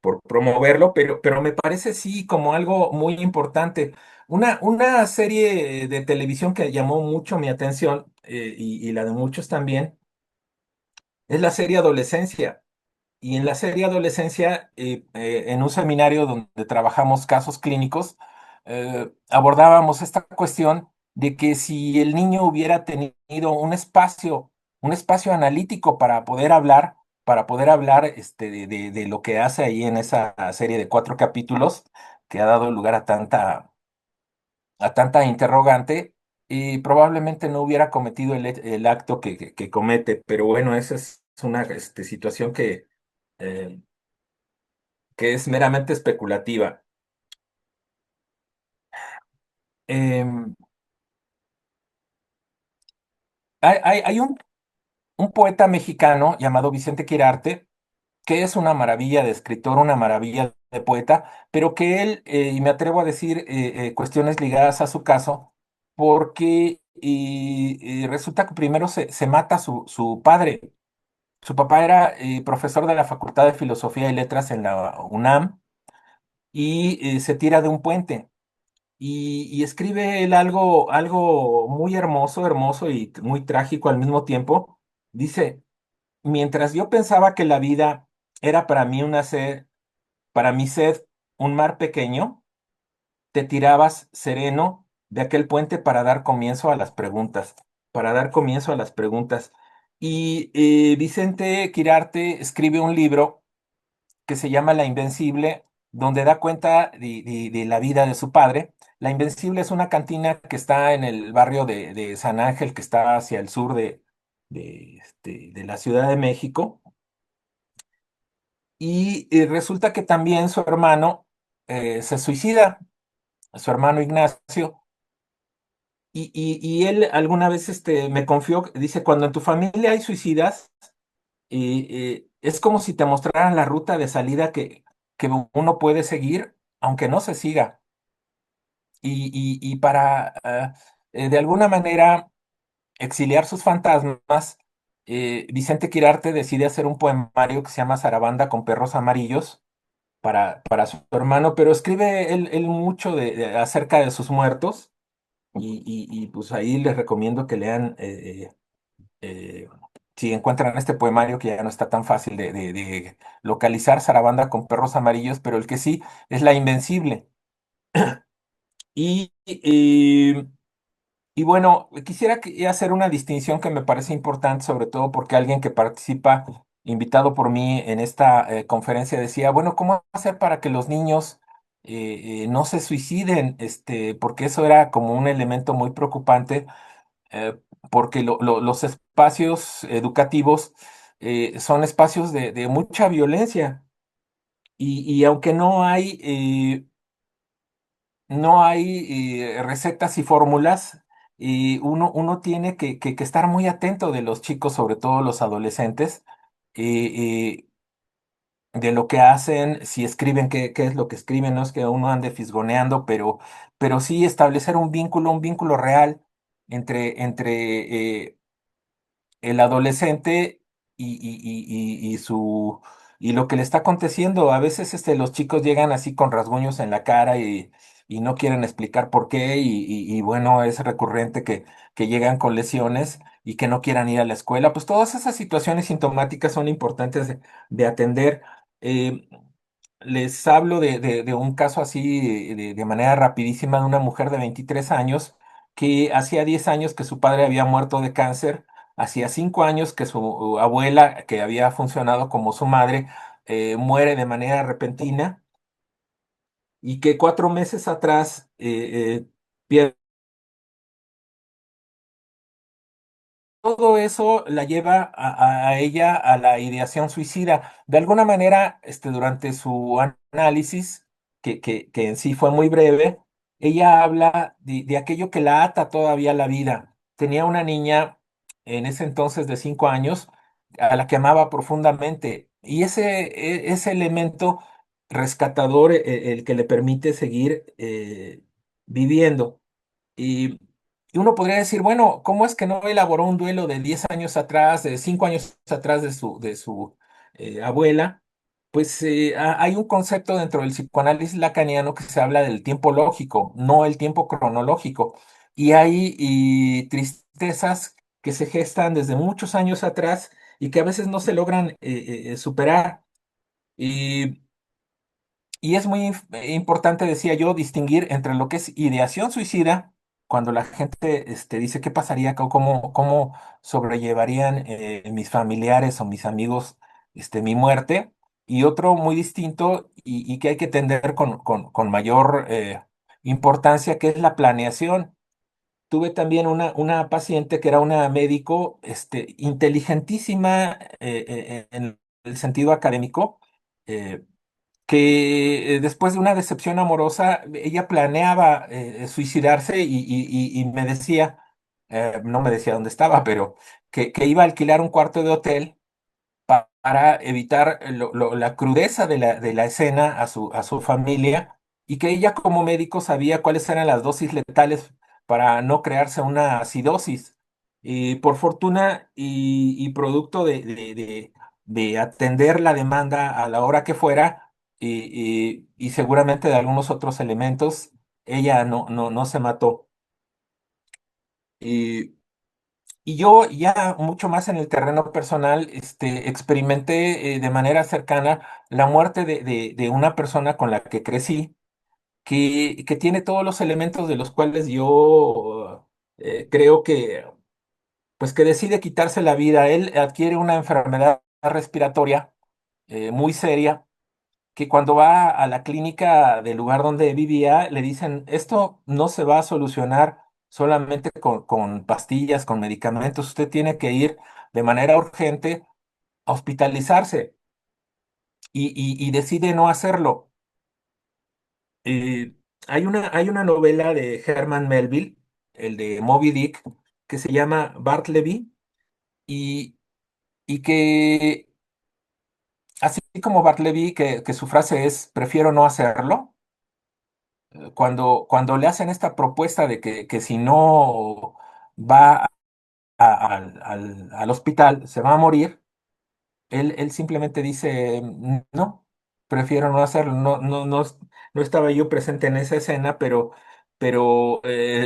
Speaker 3: por promoverlo, pero me parece sí como algo muy importante. Una serie de televisión que llamó mucho mi atención, y la de muchos también, es la serie Adolescencia. Y en la serie Adolescencia, en un seminario donde trabajamos casos clínicos, abordábamos esta cuestión de que si el niño hubiera tenido un espacio analítico para poder hablar de lo que hace ahí en esa serie de 4 capítulos, que ha dado lugar a tanta interrogante, y probablemente no hubiera cometido el acto que comete. Pero bueno, esa es una situación eh, que es meramente especulativa. Em, hay un poeta mexicano llamado Vicente Quirarte, que es una maravilla de escritor, una maravilla de poeta, pero que él, y me atrevo a decir cuestiones ligadas a su caso, porque y resulta que primero se mata su padre. Su papá era profesor de la Facultad de Filosofía y Letras en la UNAM, y se tira de un puente. Y escribe él algo muy hermoso, hermoso y muy trágico al mismo tiempo. Dice: mientras yo pensaba que la vida era para mí para mi sed, un mar pequeño, te tirabas sereno de aquel puente para dar comienzo a las preguntas, para dar comienzo a las preguntas. Y Vicente Quirarte escribe un libro que se llama La Invencible, donde da cuenta de la vida de su padre. La Invencible es una cantina que está en el barrio de San Ángel, que está hacia el sur de la Ciudad de México. Y resulta que también su hermano se suicida, su hermano Ignacio. Y él alguna vez me confió, dice: cuando en tu familia hay suicidas, es como si te mostraran la ruta de salida que uno puede seguir, aunque no se siga. Y para, de alguna manera, exiliar sus fantasmas, Vicente Quirarte decide hacer un poemario que se llama Zarabanda con perros amarillos para su hermano, pero escribe él mucho acerca de sus muertos, pues ahí les recomiendo que lean. Eh, si encuentran este poemario, que ya no está tan fácil de localizar, Zarabanda con perros amarillos, pero el que sí es La Invencible. Y, y bueno, quisiera hacer una distinción que me parece importante, sobre todo porque alguien que participa, invitado por mí en esta conferencia, decía: bueno, ¿cómo hacer para que los niños no se suiciden? Porque eso era como un elemento muy preocupante, eh, porque los espacios educativos son espacios de mucha violencia, y aunque no hay recetas y fórmulas, y uno tiene que estar muy atento de los chicos, sobre todo los adolescentes, eh, de lo que hacen, si escriben, qué es lo que escriben. No es que uno ande fisgoneando, pero sí establecer un vínculo real entre el adolescente y lo que le está aconteciendo. A veces los chicos llegan así con rasguños en la cara y no quieren explicar por qué, y bueno, es recurrente que llegan con lesiones y que no quieran ir a la escuela. Pues todas esas situaciones sintomáticas son importantes de atender. Eh, Les hablo de un caso así de manera rapidísima, de una mujer de 23 años que hacía 10 años que su padre había muerto de cáncer. hacía 5 años que su abuela, que había funcionado como su madre, muere de manera repentina y que 4 meses atrás pierde. Todo eso la lleva a ella a la ideación suicida. De alguna manera, durante su análisis, que en sí fue muy breve, ella habla de aquello que la ata todavía a la vida. Tenía una niña en ese entonces de 5 años a la que amaba profundamente y ese elemento rescatador, el que le permite seguir viviendo. Y, y uno podría decir, bueno, ¿cómo es que no elaboró un duelo de 10 años atrás, de 5 años atrás de su abuela? Pues hay un concepto dentro del psicoanálisis lacaniano que se habla del tiempo lógico, no el tiempo cronológico. Y hay tristezas que se gestan desde muchos años atrás y que a veces no se logran superar. Y y es muy importante, decía yo, distinguir entre lo que es ideación suicida, cuando la gente dice qué pasaría, cómo sobrellevarían mis familiares o mis amigos mi muerte, y otro muy distinto y que hay que atender con mayor importancia, que es la planeación. Tuve también una paciente que era una médico inteligentísima en el sentido académico. eh, que después de una decepción amorosa, ella planeaba suicidarse y me decía, no me decía dónde estaba, pero que iba a alquilar un cuarto de hotel para evitar la crudeza de la escena a su familia y que ella como médico sabía cuáles eran las dosis letales para no crearse una acidosis. Y por fortuna y producto de atender la demanda a la hora que fuera y seguramente de algunos otros elementos, ella no se mató. Y yo ya mucho más en el terreno personal, experimenté de manera cercana la muerte de una persona con la que crecí, que tiene todos los elementos de los cuales yo creo pues que decide quitarse la vida. Él adquiere una enfermedad respiratoria muy seria que cuando va a la clínica del lugar donde vivía, le dicen, esto no se va a solucionar solamente con pastillas, con medicamentos, usted tiene que ir de manera urgente a hospitalizarse y decide no hacerlo. Eh, hay una novela de Herman Melville, el de Moby Dick, que se llama Bartleby y, y que, así como Bartleby, que su frase es, prefiero no hacerlo. Cuando le hacen esta propuesta de que si no va al hospital se va a morir, él simplemente dice, no, prefiero no hacerlo. No estaba yo presente en esa escena, pero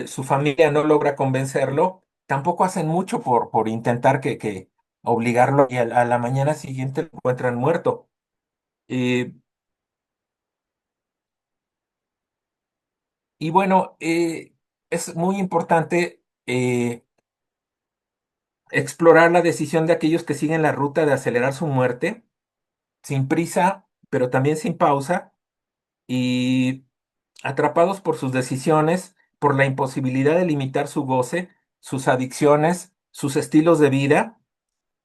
Speaker 3: su familia no logra convencerlo. Tampoco hacen mucho por intentar que obligarlo y a la mañana siguiente lo encuentran muerto. Eh, y bueno, es muy importante. Explorar la decisión de aquellos que siguen la ruta de acelerar su muerte, sin prisa, pero también sin pausa, y atrapados por sus decisiones, por la imposibilidad de limitar su goce, sus adicciones, sus estilos de vida.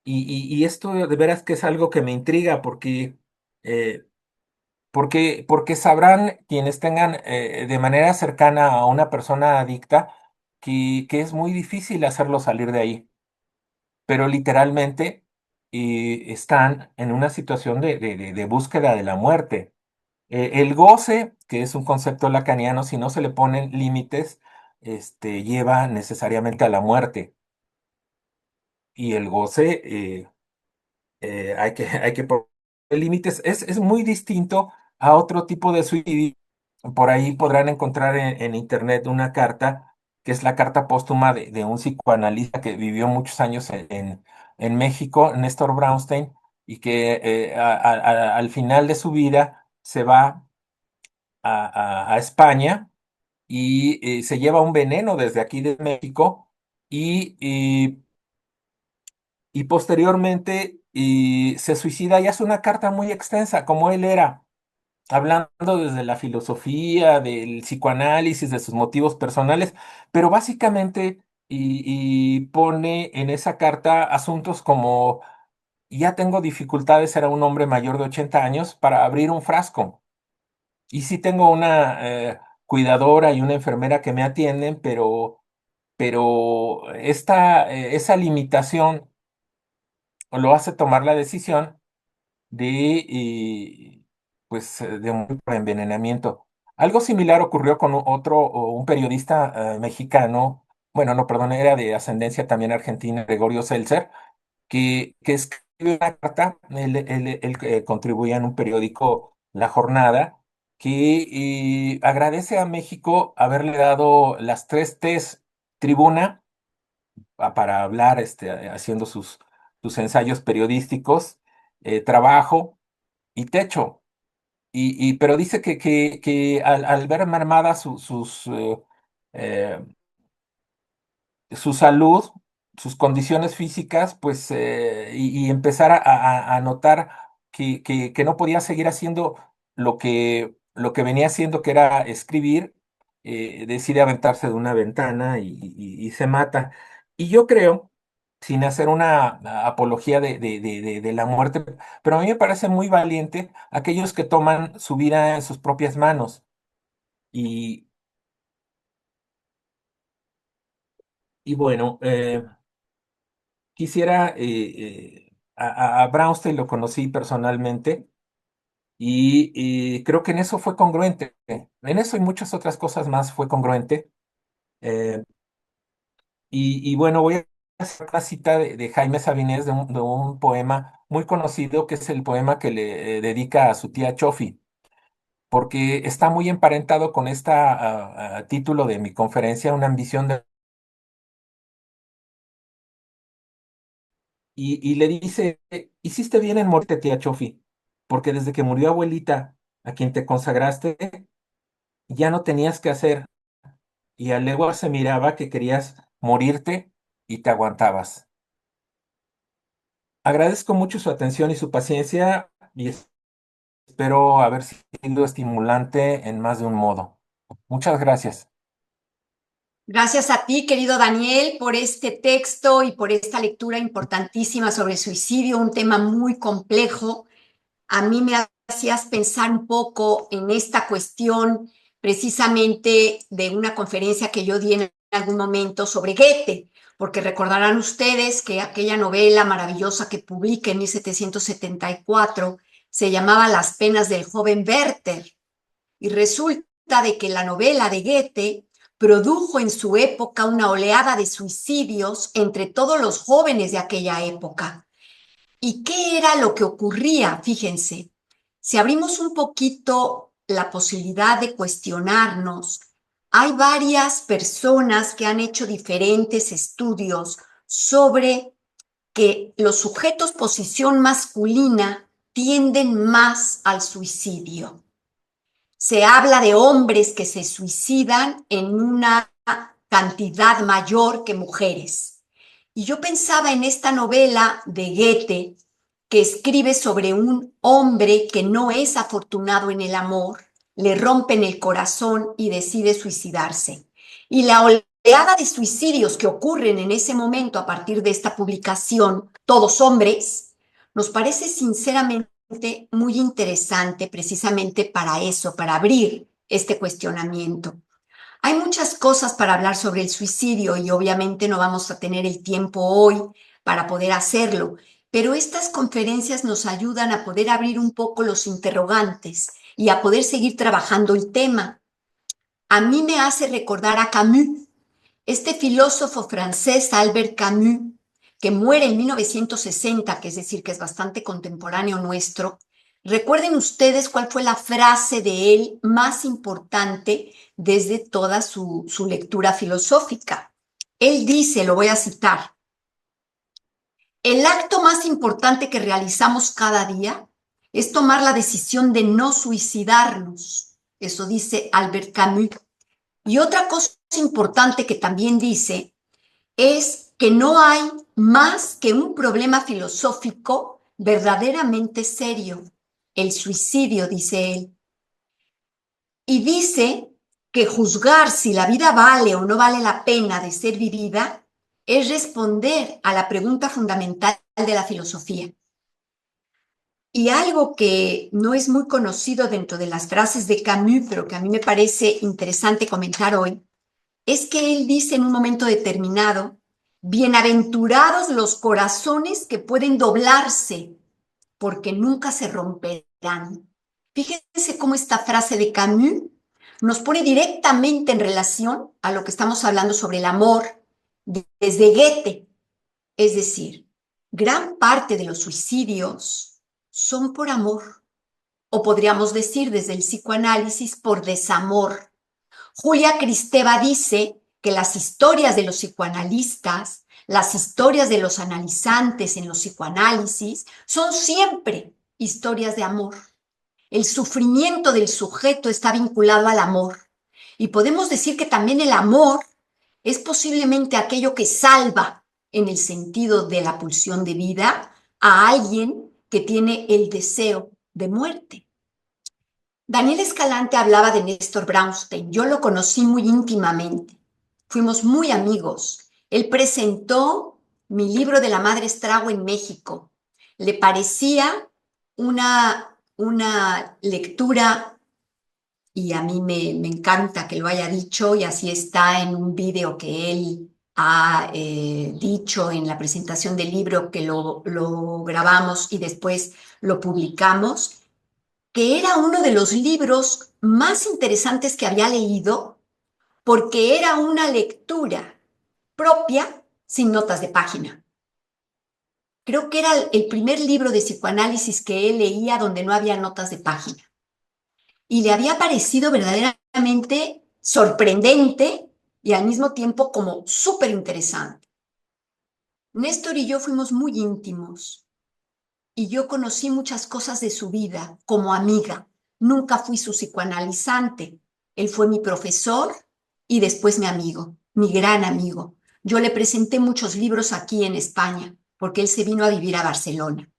Speaker 3: Y esto de veras que es algo que me intriga eh, porque sabrán quienes tengan de manera cercana a una persona adicta que es muy difícil hacerlo salir de ahí, pero literalmente están en una situación de búsqueda de la muerte. El goce, que es un concepto lacaniano, si no se le ponen límites, lleva necesariamente a la muerte. Y el goce, hay que poner límites. Es muy distinto a otro tipo de suicidio. Por ahí podrán encontrar en internet una carta, que es la carta póstuma de un psicoanalista que vivió muchos años en México, Néstor Brownstein, y que al final de su vida se va a España y se lleva un veneno desde aquí de México y y posteriormente se suicida y hace una carta muy extensa, como él era, hablando desde la filosofía, del psicoanálisis, de sus motivos personales, pero básicamente y pone en esa carta asuntos como, ya tengo dificultades, era un hombre mayor de 80 años, para abrir un frasco. Y sí tengo una cuidadora y una enfermera que me atienden, pero esa limitación lo hace tomar la decisión de, de un envenenamiento. Algo similar ocurrió con un periodista mexicano, bueno, no, perdón, era de ascendencia también argentina, Gregorio Seltzer, que escribe una carta, él contribuía en un periódico, La Jornada, que agradece a México haberle dado las 3 Ts: tribuna, para hablar, haciendo sus ensayos periodísticos, trabajo y techo. Pero dice que al ver mermada eh, su salud, sus condiciones físicas, pues, y empezar a notar que no podía seguir haciendo lo que venía haciendo, que era escribir, decide aventarse de una ventana y se mata. Y yo creo, sin hacer una apología de la muerte, pero a mí me parece muy valiente aquellos que toman su vida en sus propias manos. Y, y bueno, quisiera, a Brownstein lo conocí personalmente y creo que en eso fue congruente. En eso y muchas otras cosas más fue congruente. eh, y bueno, voy a hacer una cita de Jaime Sabines, de un poema muy conocido, que es el poema que le dedica a su tía Chofi, porque está muy emparentado con este título de mi conferencia, Una ambición de... Y le dice, hiciste bien en morirte, tía Chofi, porque desde que murió abuelita, a quien te consagraste, ya no tenías que hacer, y a legua se miraba que querías morirte y te aguantabas. Agradezco mucho su atención y su paciencia, y espero haber sido estimulante en más de un modo. Muchas gracias.
Speaker 1: Gracias a ti, querido Daniel, por este texto y por esta lectura importantísima sobre el suicidio, un tema muy complejo. A mí me hacías pensar un poco en esta cuestión precisamente de una conferencia que yo di en algún momento sobre Goethe, porque recordarán ustedes que aquella novela maravillosa que publica en 1774 se llamaba Las penas del joven Werther, y resulta de que la novela de Goethe produjo en su época una oleada de suicidios entre todos los jóvenes de aquella época. ¿Y qué era lo que ocurría? Fíjense, si abrimos un poquito la posibilidad de cuestionarnos, hay varias personas que han hecho diferentes estudios sobre que los sujetos posición masculina tienden más al suicidio. Se habla de hombres que se suicidan en una cantidad mayor que mujeres. Y yo pensaba en esta novela de Goethe, que escribe sobre un hombre que no es afortunado en el amor, le rompen el corazón y decide suicidarse. Y la oleada de suicidios que ocurren en ese momento a partir de esta publicación, todos hombres, nos parece sinceramente muy interesante precisamente para eso, para abrir este cuestionamiento. Hay muchas cosas para hablar sobre el suicidio y obviamente no vamos a tener el tiempo hoy para poder hacerlo, pero estas conferencias nos ayudan a poder abrir un poco los interrogantes y a poder seguir trabajando el tema. A mí me hace recordar a Camus, este filósofo francés Albert Camus, que muere en 1960, que es decir, que es bastante contemporáneo nuestro. Recuerden ustedes cuál fue la frase de él más importante desde toda su lectura filosófica. Él dice, lo voy a citar, el acto más importante que realizamos cada día es tomar la decisión de no suicidarnos. Eso dice Albert Camus. Y otra cosa importante que también dice es que no hay más que un problema filosófico verdaderamente serio, el suicidio, dice él. Y dice que juzgar si la vida vale o no vale la pena de ser vivida es responder a la pregunta fundamental de la filosofía. Y algo que no es muy conocido dentro de las frases de Camus, pero que a mí me parece interesante comentar hoy, es que él dice en un momento determinado: bienaventurados los corazones que pueden doblarse, porque nunca se romperán. Fíjense cómo esta frase de Camus nos pone directamente en relación a lo que estamos hablando sobre el amor desde Goethe. Es decir, gran parte de los suicidios son por amor, o podríamos decir desde el psicoanálisis por desamor. Julia Kristeva dice que las historias de los psicoanalistas, las historias de los analizantes en los psicoanálisis, son siempre historias de amor. El sufrimiento del sujeto está vinculado al amor. Y podemos decir que también el amor es posiblemente aquello que salva, en el sentido de la pulsión de vida, a alguien que tiene el deseo de muerte. Daniel Escalante hablaba de Néstor Brownstein. Yo lo conocí muy íntimamente. Fuimos muy amigos. Él presentó mi libro de la Madre Estrago en México. Le parecía una lectura, y a mí me encanta que lo haya dicho, y así está en un video que él ha dicho en la presentación del libro, que lo grabamos y después lo publicamos, que era uno de los libros más interesantes que había leído, porque era una lectura propia sin notas de página. Creo que era el primer libro de psicoanálisis que él leía donde no había notas de página. Y le había parecido verdaderamente sorprendente y al mismo tiempo como súper interesante. Néstor y yo fuimos muy íntimos y yo conocí muchas cosas de su vida como amiga. Nunca fui su psicoanalizante. Él fue mi profesor y después mi amigo, mi gran amigo. Yo le presenté muchos libros aquí en España porque él se vino a vivir a Barcelona.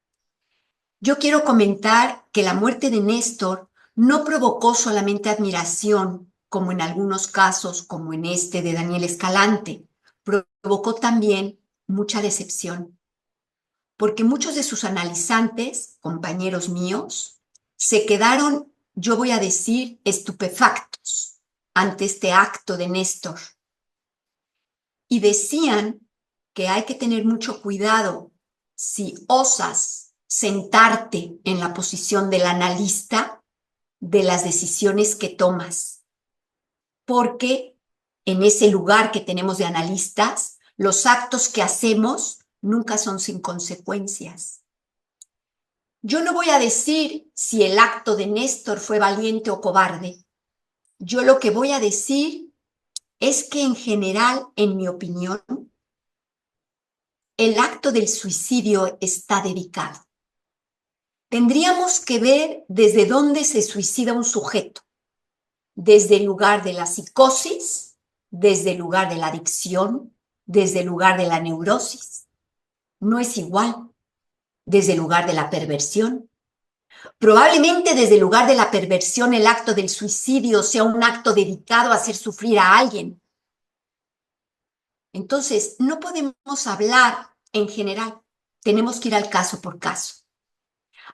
Speaker 1: Yo quiero comentar que la muerte de Néstor no provocó solamente admiración, como en algunos casos, como en este de Daniel Escalante, provocó también mucha decepción, porque muchos de sus analizantes, compañeros míos, se quedaron, yo voy a decir, estupefactos ante este acto de Néstor. Y decían que hay que tener mucho cuidado si osas sentarte en la posición del analista de las decisiones que tomas, porque en ese lugar que tenemos de analistas, los actos que hacemos nunca son sin consecuencias. Yo no voy a decir si el acto de Néstor fue valiente o cobarde. Yo lo que voy a decir es que en general, en mi opinión, el acto del suicidio está dedicado. Tendríamos que ver desde dónde se suicida un sujeto. Desde el lugar de la psicosis, desde el lugar de la adicción, desde el lugar de la neurosis. No es igual. Desde el lugar de la perversión. Probablemente desde el lugar de la perversión el acto del suicidio sea un acto dedicado a hacer sufrir a alguien. Entonces, no podemos hablar en general. Tenemos que ir al caso por caso.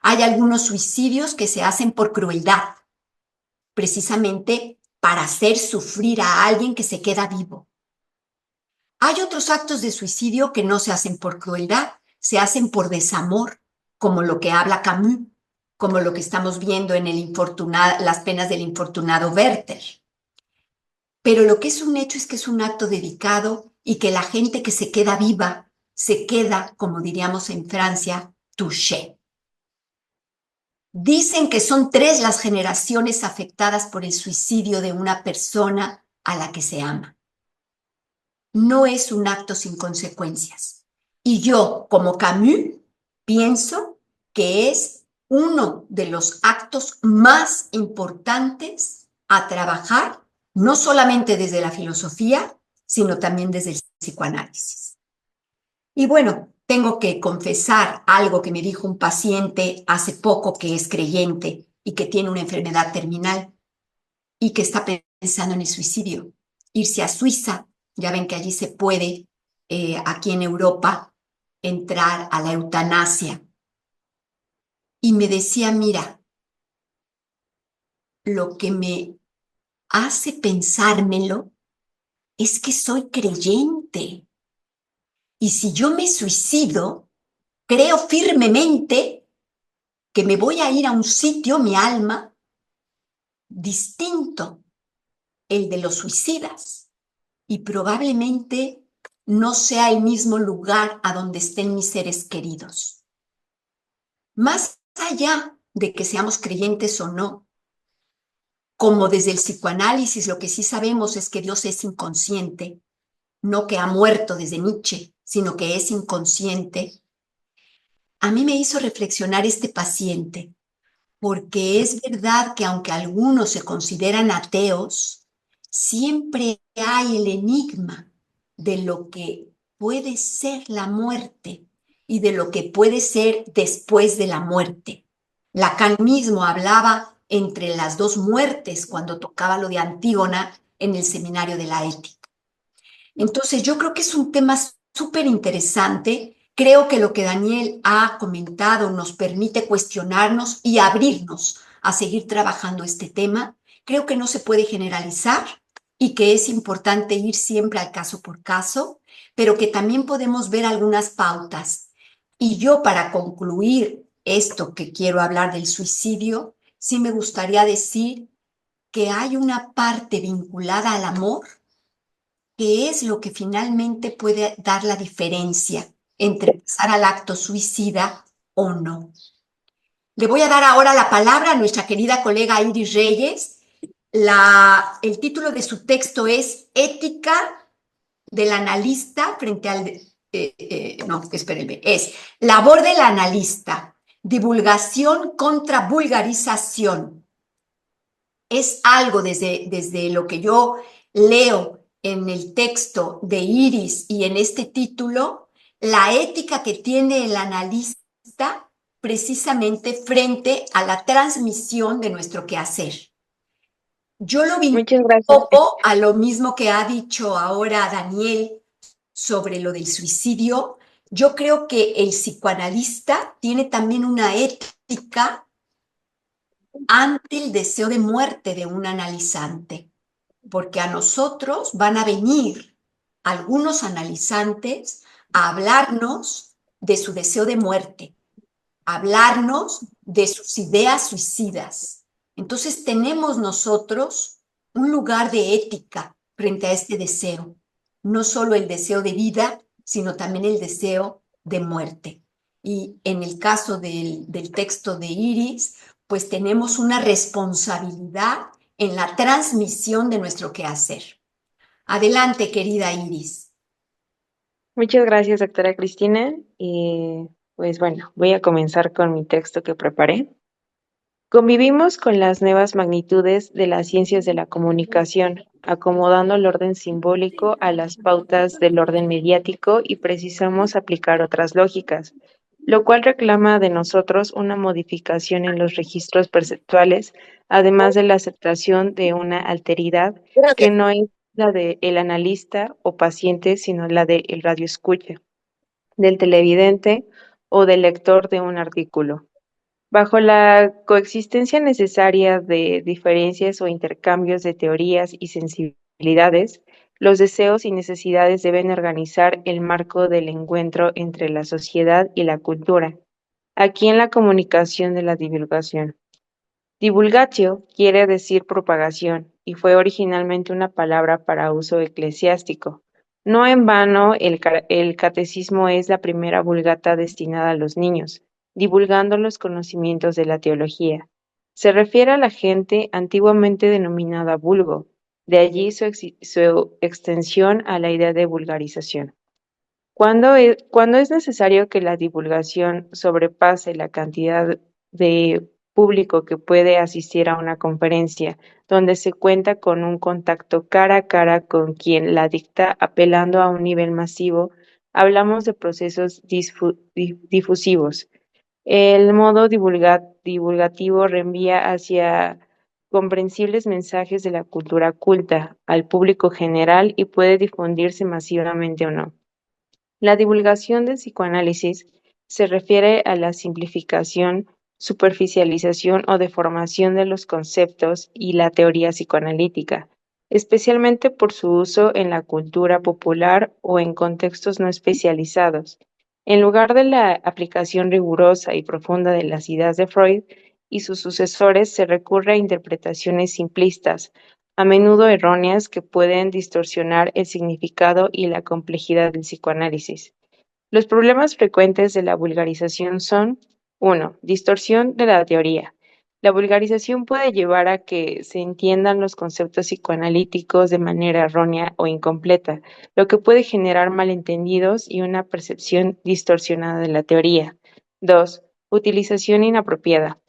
Speaker 1: Hay algunos suicidios que se hacen por crueldad, precisamente para hacer sufrir a alguien que se queda vivo. Hay otros actos de suicidio que no se hacen por crueldad, se hacen por desamor, como lo que habla Camus, como lo que estamos viendo en Las penas del infortunado Werther. Pero lo que es un hecho es que es un acto dedicado y que la gente que se queda viva se queda, como diríamos en Francia, touché. Dicen que son 3 las generaciones afectadas por el suicidio de una persona a la que se ama. No es un acto sin consecuencias. Y yo, como Camus, pienso que es uno de los actos más importantes a trabajar, no solamente desde la filosofía, sino también desde el psicoanálisis. Y bueno, tengo que confesar algo que me dijo un paciente hace poco que es creyente y que tiene una enfermedad terminal y que está pensando en el suicidio, irse a Suiza. Ya ven que allí se puede, aquí en Europa, entrar a la eutanasia. Y me decía, mira, lo que me hace pensármelo es que soy creyente. Y si yo me suicido, creo firmemente que me voy a ir a un sitio, mi alma, distinto, el de los suicidas. Y probablemente no sea el mismo lugar a donde estén mis seres queridos. Más allá de que seamos creyentes o no, como desde el psicoanálisis lo que sí sabemos es que Dios es inconsciente, no que ha muerto desde Nietzsche, sino que es inconsciente, a mí me hizo reflexionar este paciente, porque es verdad que aunque algunos se consideran ateos, siempre hay el enigma de lo que puede ser la muerte y de lo que puede ser después de la muerte. Lacan mismo hablaba entre las dos muertes cuando tocaba lo de Antígona en el seminario de la ética. Entonces, yo creo que es un tema súper interesante. Creo que lo que Daniel ha comentado nos permite cuestionarnos y abrirnos a seguir trabajando este tema. Creo que no se puede generalizar y que es importante ir siempre al caso por caso, pero que también podemos ver algunas pautas. Y yo, para concluir esto que quiero hablar del suicidio, sí me gustaría decir que hay una parte vinculada al amor que es lo que finalmente puede dar la diferencia entre pasar al acto suicida o no. Le voy a dar ahora la palabra a nuestra querida colega Iris Reyes. El título de su texto es Ética del analista frente al... no, espérenme, es Labor del analista, divulgación contra vulgarización. Es algo desde lo que yo leo en el texto de Iris y en este título, la ética que tiene el analista precisamente frente a la transmisión de nuestro quehacer. Yo lo vinculo
Speaker 4: Muchas
Speaker 1: un
Speaker 4: gracias.
Speaker 1: poco a lo mismo que ha dicho ahora Daniel sobre lo del suicidio. Yo creo que el psicoanalista tiene también una ética ante el deseo de muerte de un analizante, porque a nosotros van a venir algunos analizantes a hablarnos de su deseo de muerte, a hablarnos de sus ideas suicidas. Entonces tenemos nosotros un lugar de ética frente a este deseo, no solo el deseo de vida, sino también el deseo de muerte. Y en el caso del texto de Iris, pues tenemos una responsabilidad en la transmisión de nuestro quehacer. Adelante, querida Iris.
Speaker 4: Muchas gracias, doctora Cristina. Y pues bueno, voy a comenzar con mi texto que preparé. Convivimos con las nuevas magnitudes de las ciencias de la comunicación, acomodando el orden simbólico a las pautas del orden mediático y precisamos aplicar otras lógicas, lo cual reclama de nosotros una modificación en los registros perceptuales, además de la aceptación de una alteridad que no es la del analista o paciente, sino la del radioescucha, del televidente o del lector de un artículo. Bajo la coexistencia necesaria de diferencias o intercambios de teorías y sensibilidades, los deseos y necesidades deben organizar el marco del encuentro entre la sociedad y la cultura, aquí en la comunicación de la divulgación. Divulgatio quiere decir propagación y fue originalmente una palabra para uso eclesiástico. No en vano, el catecismo es la primera vulgata destinada a los niños, divulgando los conocimientos de la teología. Se refiere a la gente antiguamente denominada vulgo, de allí su extensión a la idea de vulgarización. Cuando es necesario que la divulgación sobrepase la cantidad de público que puede asistir a una conferencia, donde se cuenta con un contacto cara a cara con quien la dicta, apelando a un nivel masivo Hablamos de procesos difusivos. El modo divulgativo reenvía hacia comprensibles mensajes de la cultura culta al público general y puede difundirse masivamente o no. La divulgación del psicoanálisis se refiere a la simplificación, superficialización o deformación de los conceptos y la teoría psicoanalítica, especialmente por su uso en la cultura popular o en contextos no especializados. En lugar de la aplicación rigurosa y profunda de las ideas de Freud y sus sucesores, se recurre a interpretaciones simplistas, a menudo erróneas, que pueden distorsionar el significado y la complejidad del psicoanálisis. Los problemas frecuentes de la vulgarización son: 1. Distorsión de la teoría. La vulgarización puede llevar a que se entiendan los conceptos psicoanalíticos de manera errónea o incompleta, lo que puede generar malentendidos y una percepción distorsionada de la teoría. 2. Utilización inapropiada.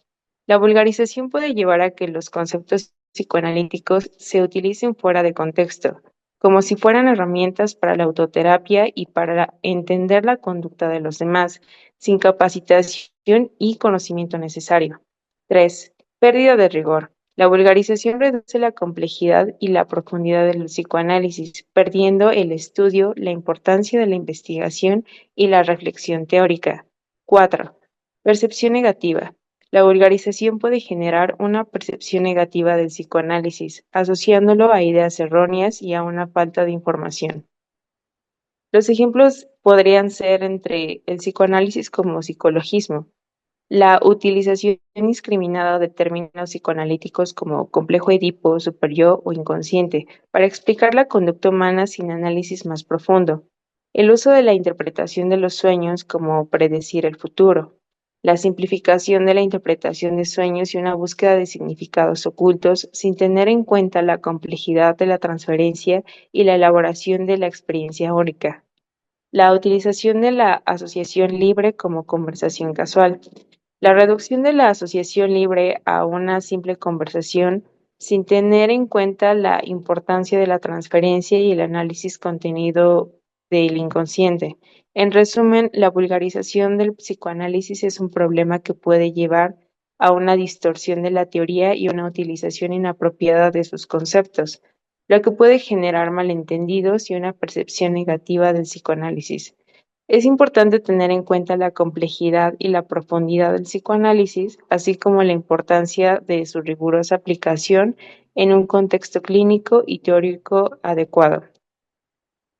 Speaker 4: La vulgarización puede llevar a que los conceptos psicoanalíticos se utilicen fuera de contexto, como si fueran herramientas para la autoterapia y para entender la conducta de los demás, sin capacitación y conocimiento necesario. 3. Pérdida de rigor. La vulgarización reduce la complejidad y la profundidad del psicoanálisis, perdiendo el estudio, la importancia de la investigación y la reflexión teórica. 4. Percepción negativa. La vulgarización puede generar una percepción negativa del psicoanálisis, asociándolo a ideas erróneas y a una falta de información. Los ejemplos podrían ser entre el psicoanálisis como psicologismo, la utilización indiscriminada de términos psicoanalíticos como complejo Edipo, superyo o inconsciente para explicar la conducta humana sin análisis más profundo, el uso de la interpretación de los sueños como predecir el futuro, la simplificación de la interpretación de sueños y una búsqueda de significados ocultos sin tener en cuenta la complejidad de la transferencia y la elaboración de la experiencia única, la utilización de la asociación libre como conversación casual. La reducción de la asociación libre a una simple conversación sin tener en cuenta la importancia de la transferencia y el análisis contenido del inconsciente. En resumen, la vulgarización del psicoanálisis es un problema que puede llevar a una distorsión de la teoría y una utilización inapropiada de sus conceptos, lo que puede generar malentendidos y una percepción negativa del psicoanálisis. Es importante tener en cuenta la complejidad y la profundidad del psicoanálisis, así como la importancia de su rigurosa aplicación en un contexto clínico y teórico adecuado.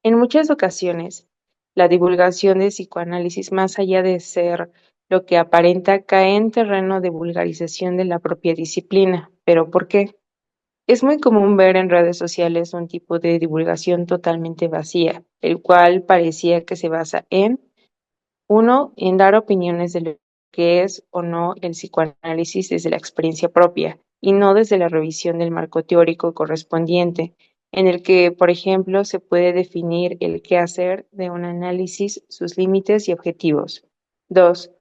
Speaker 4: En muchas ocasiones, la divulgación de psicoanálisis, más allá de ser lo que aparenta, cae en terreno de vulgarización de la propia disciplina. ¿Pero por qué? Es muy común ver en redes sociales un tipo de divulgación totalmente vacía, el cual parecía que se basa en: 1. En dar opiniones de lo que es o no el psicoanálisis desde la experiencia propia, y no desde la revisión del marco teórico correspondiente, en el que, por ejemplo, se puede definir el qué hacer de un análisis, sus límites y objetivos. 2.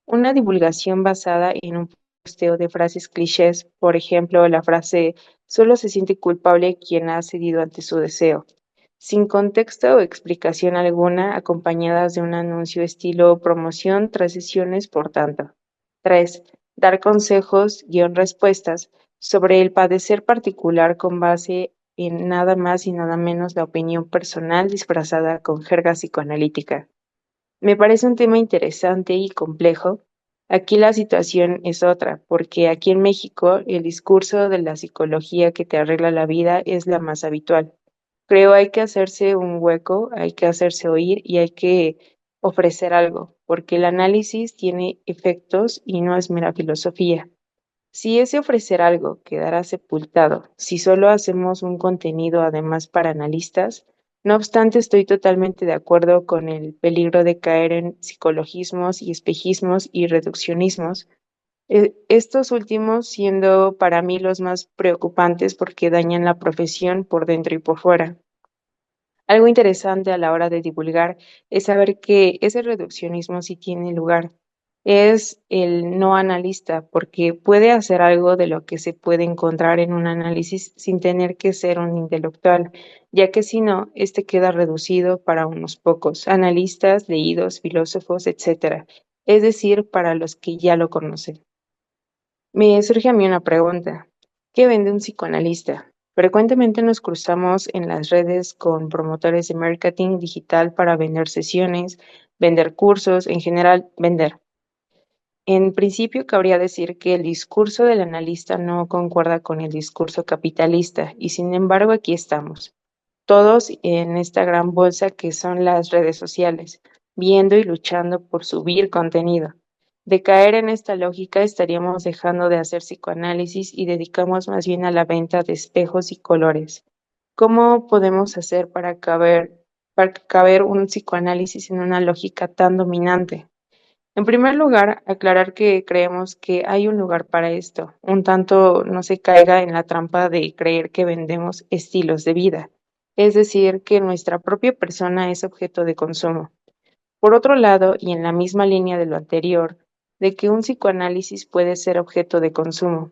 Speaker 4: Una divulgación basada en un posteo de frases clichés, por ejemplo, la frase «solo se siente culpable quien ha cedido ante su deseo», sin contexto o explicación alguna, acompañadas de un anuncio estilo promoción tras sesiones, por tanto. 3. Dar consejos, respuestas sobre el padecer particular con base en nada más y nada menos la opinión personal disfrazada con jerga psicoanalítica. Me parece un tema interesante y complejo. Aquí la situación es otra, porque aquí en México el discurso de la psicología que te arregla la vida es la más habitual. Creo hay que hacerse un hueco, hay que hacerse oír y hay que ofrecer algo, porque el análisis tiene efectos y no es mera filosofía. Si ese ofrecer algo quedará sepultado, si solo hacemos un contenido además para analistas, no obstante, estoy totalmente de acuerdo con el peligro de caer en psicologismos y espejismos y reduccionismos, estos últimos siendo para mí los más preocupantes porque dañan la profesión por dentro y por fuera. Algo interesante a la hora de divulgar es saber que ese reduccionismo sí tiene lugar. es el no analista, porque puede hacer algo de lo que se puede encontrar en un análisis sin tener que ser un intelectual, ya que si no, este queda reducido para unos pocos analistas, leídos, filósofos, etcétera, es decir, para los que ya lo conocen. Me surge a mí una pregunta. ¿Qué vende un psicoanalista? Frecuentemente nos cruzamos en las redes con promotores de marketing digital para vender sesiones, vender cursos, en general, vender. En principio, cabría decir que el discurso del analista no concuerda con el discurso capitalista, y sin embargo aquí estamos, todos en esta gran bolsa que son las redes sociales, viendo y luchando por subir contenido. De caer en esta lógica estaríamos dejando de hacer psicoanálisis y dedicamos más bien a la venta de espejos y colores. ¿Cómo podemos hacer para caber un psicoanálisis en una lógica tan dominante? En primer lugar, aclarar que creemos que hay un lugar para esto, un tanto no se caiga en la trampa de creer que vendemos estilos de vida, es decir, que nuestra propia persona es objeto de consumo. Por otro lado, y en la misma línea de lo anterior, de que un psicoanálisis puede ser objeto de consumo.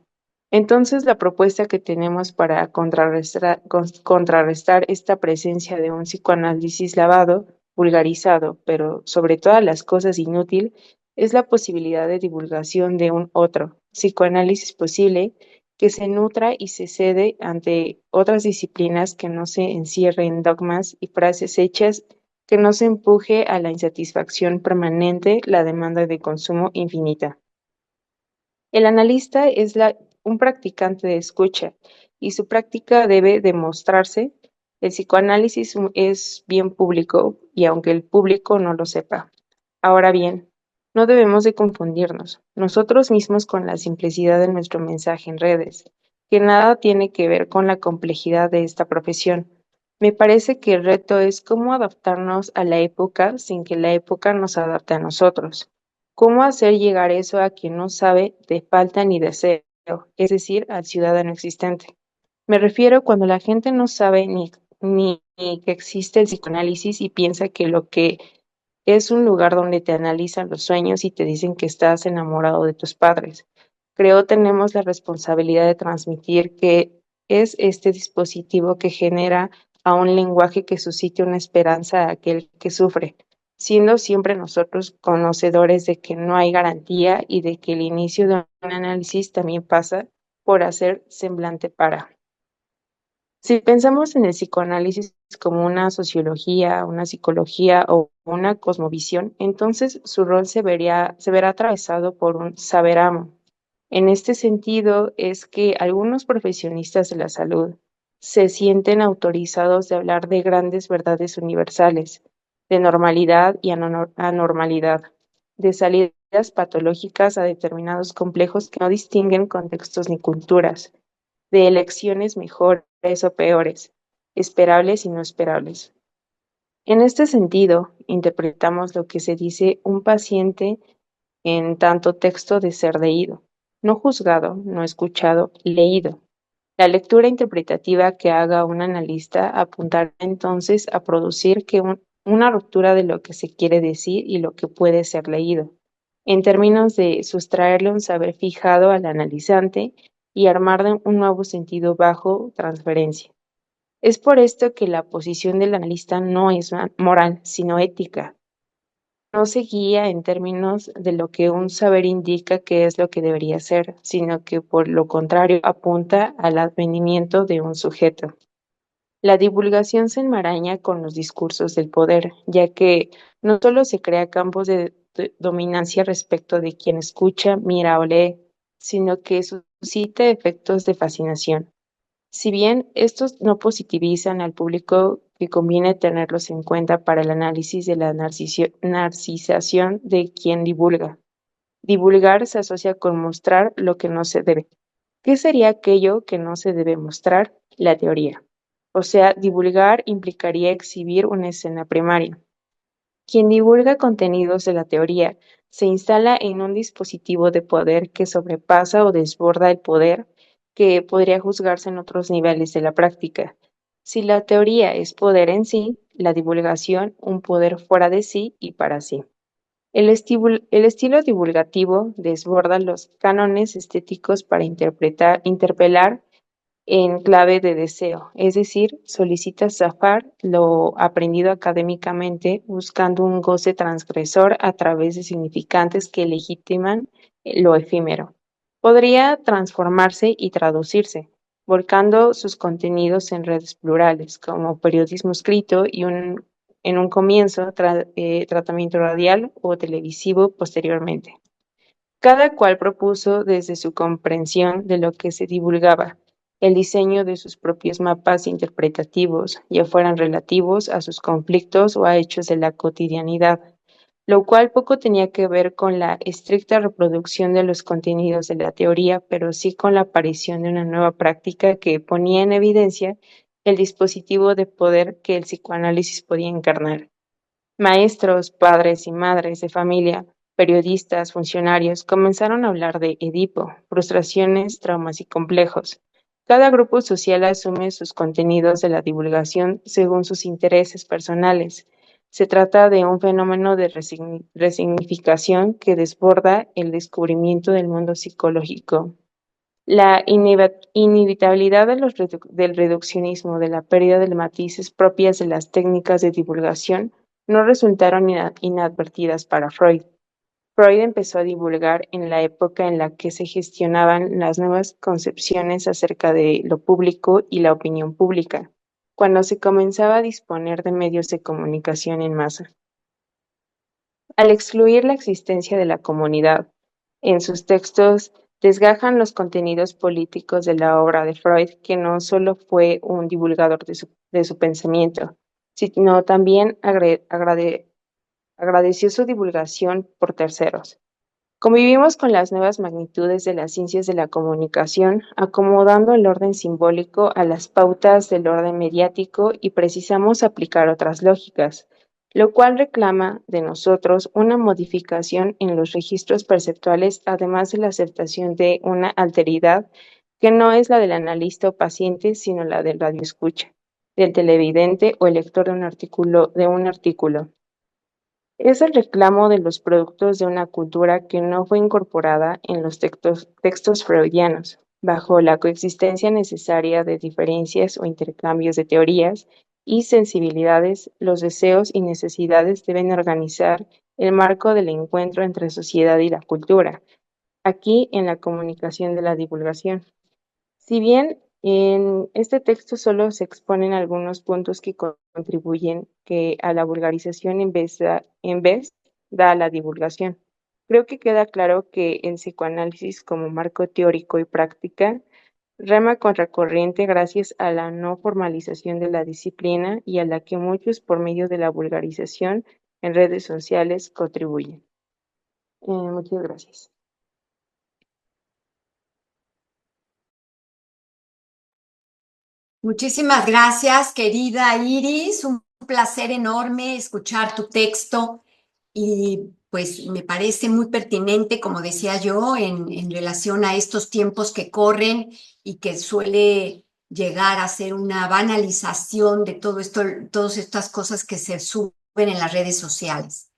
Speaker 4: Entonces, la propuesta que tenemos para contrarrestar esta presencia de un psicoanálisis lavado, vulgarizado, pero sobre todas las cosas inútil, es la posibilidad de divulgación de un otro psicoanálisis posible que se nutra y se cede ante otras disciplinas, que no se encierre en dogmas y frases hechas, que no se empuje a la insatisfacción permanente, la demanda de consumo infinita. El analista es un practicante de escucha y su práctica debe demostrarse. El psicoanálisis es bien público y aunque el público no lo sepa. Ahora bien, no debemos de confundirnos nosotros mismos con la simplicidad de nuestro mensaje en redes, que nada tiene que ver con la complejidad de esta profesión. Me parece que el reto es cómo adaptarnos a la época sin que la época nos adapte a nosotros. ¿Cómo hacer llegar eso a quien no sabe de falta ni deseo, es decir, al ciudadano existente? Me refiero cuando la gente no sabe ni que existe el psicoanálisis y piensa que lo que es un lugar donde te analizan los sueños y te dicen que estás enamorado de tus padres. Creo tenemos la responsabilidad de transmitir que es este dispositivo que genera a un lenguaje que suscite una esperanza a aquel que sufre, siendo siempre nosotros conocedores de que no hay garantía y de que el inicio de un análisis también pasa por hacer semblante para. Si pensamos en el psicoanálisis como una sociología, una psicología o una cosmovisión, entonces su rol se verá atravesado por un saber amo. En este sentido es que algunos profesionistas de la salud se sienten autorizados de hablar de grandes verdades universales, de normalidad y anormalidad, de salidas patológicas a determinados complejos que no distinguen contextos ni culturas, de elecciones mejores o peores, esperables y no esperables. En este sentido, interpretamos lo que se dice un paciente en tanto texto de ser leído, no juzgado, no escuchado, leído. La lectura interpretativa que haga un analista apuntará entonces a producir una ruptura de lo que se quiere decir y lo que puede ser leído, en términos de sustraerle un saber fijado al analizante y armar de un nuevo sentido bajo transferencia. Es por esto que la posición del analista no es moral, sino ética. No se guía en términos de lo que un saber indica que es lo que debería ser, sino que por lo contrario apunta al advenimiento de un sujeto. La divulgación se enmaraña con los discursos del poder, ya que no solo se crea campos de dominancia respecto de quien escucha, mira o lee, sino que suscita efectos de fascinación. Si bien estos no positivizan al público, que conviene tenerlos en cuenta para el análisis de la narcisación de quien divulga. Divulgar se asocia con mostrar lo que no se debe. ¿Qué sería aquello que no se debe mostrar? La teoría. O sea, divulgar implicaría exhibir una escena primaria. Quien divulga contenidos de la teoría se instala en un dispositivo de poder que sobrepasa o desborda el poder que podría juzgarse en otros niveles de la práctica. Si la teoría es poder en sí, la divulgación un poder fuera de sí y para sí. El estilo divulgativo desborda los cánones estéticos para interpelar en clave de deseo, es decir, solicita zafar lo aprendido académicamente buscando un goce transgresor a través de significantes que legitiman lo efímero. Podría transformarse y traducirse, volcando sus contenidos en redes plurales, como periodismo escrito y en un comienzo tratamiento radial o televisivo posteriormente. Cada cual propuso desde su comprensión de lo que se divulgaba, el diseño de sus propios mapas interpretativos, ya fueran relativos a sus conflictos o a hechos de la cotidianidad, lo cual poco tenía que ver con la estricta reproducción de los contenidos de la teoría, pero sí con la aparición de una nueva práctica que ponía en evidencia el dispositivo de poder que el psicoanálisis podía encarnar. Maestros, padres y madres de familia, periodistas, funcionarios, comenzaron a hablar de Edipo, frustraciones, traumas y complejos. Cada grupo social asume sus contenidos de la divulgación según sus intereses personales. Se trata de un fenómeno de resignificación que desborda el descubrimiento del mundo psicológico. La inevitabilidad del reduccionismo, de la pérdida de matices propias de las técnicas de divulgación, no resultaron inadvertidas para Freud. Freud empezó a divulgar en la época en la que se gestionaban las nuevas concepciones acerca de lo público y la opinión pública, cuando se comenzaba a disponer de medios de comunicación en masa. Al excluir la existencia de la comunidad, en sus textos desgajan los contenidos políticos de la obra de Freud, que no solo fue un divulgador de su pensamiento, sino también agradeció su divulgación por terceros. Convivimos con las nuevas magnitudes de las ciencias de la comunicación, acomodando el orden simbólico a las pautas del orden mediático y precisamos aplicar otras lógicas, lo cual reclama de nosotros una modificación en los registros perceptuales, además de la aceptación de una alteridad que no es la del analista o paciente, sino la del radioescucha, del televidente o el lector de un artículo. Es el reclamo de los productos de una cultura que no fue incorporada en los textos freudianos, bajo la coexistencia necesaria de diferencias o intercambios de teorías y sensibilidades. Los deseos y necesidades deben organizar el marco del encuentro entre sociedad y la cultura, aquí en la comunicación de la divulgación. Si bien en este texto solo se exponen algunos puntos que contribuyen a la vulgarización en vez da a la divulgación, creo que queda claro que el psicoanálisis como marco teórico y práctica rema contracorriente gracias a la no formalización de la disciplina y a la que muchos por medio de la vulgarización en redes sociales contribuyen. Muchas gracias.
Speaker 1: Muchísimas gracias, querida Iris. Un placer enorme escuchar tu texto y pues me parece muy pertinente, como decía yo, en relación a estos tiempos que corren y que suele llegar a ser una banalización de todo esto, todas estas cosas que se suben en las redes sociales.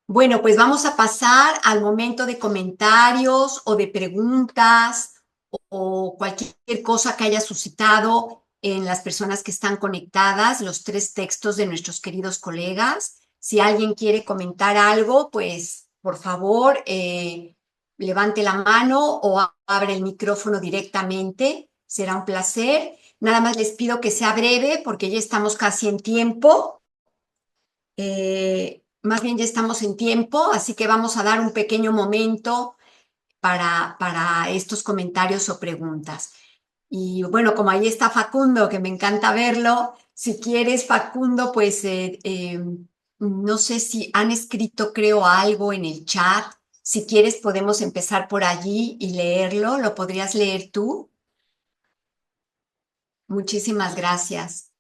Speaker 1: Bueno, pues vamos a pasar al momento de comentarios o de preguntas o cualquier cosa que haya suscitado en las personas que están conectadas, los tres textos de nuestros queridos colegas. Si alguien quiere comentar algo, pues por favor levante la mano o abre el micrófono directamente. Será un placer. Nada más les pido que sea breve porque ya estamos casi en tiempo. Más bien ya estamos en tiempo, así que vamos a dar un pequeño momento para estos comentarios o preguntas. Y bueno, como ahí está Facundo, que me encanta verlo, si quieres, Facundo, pues no sé si han escrito, creo, algo en el chat. Si quieres, podemos empezar por allí y leerlo. ¿Lo podrías leer tú? Muchísimas gracias.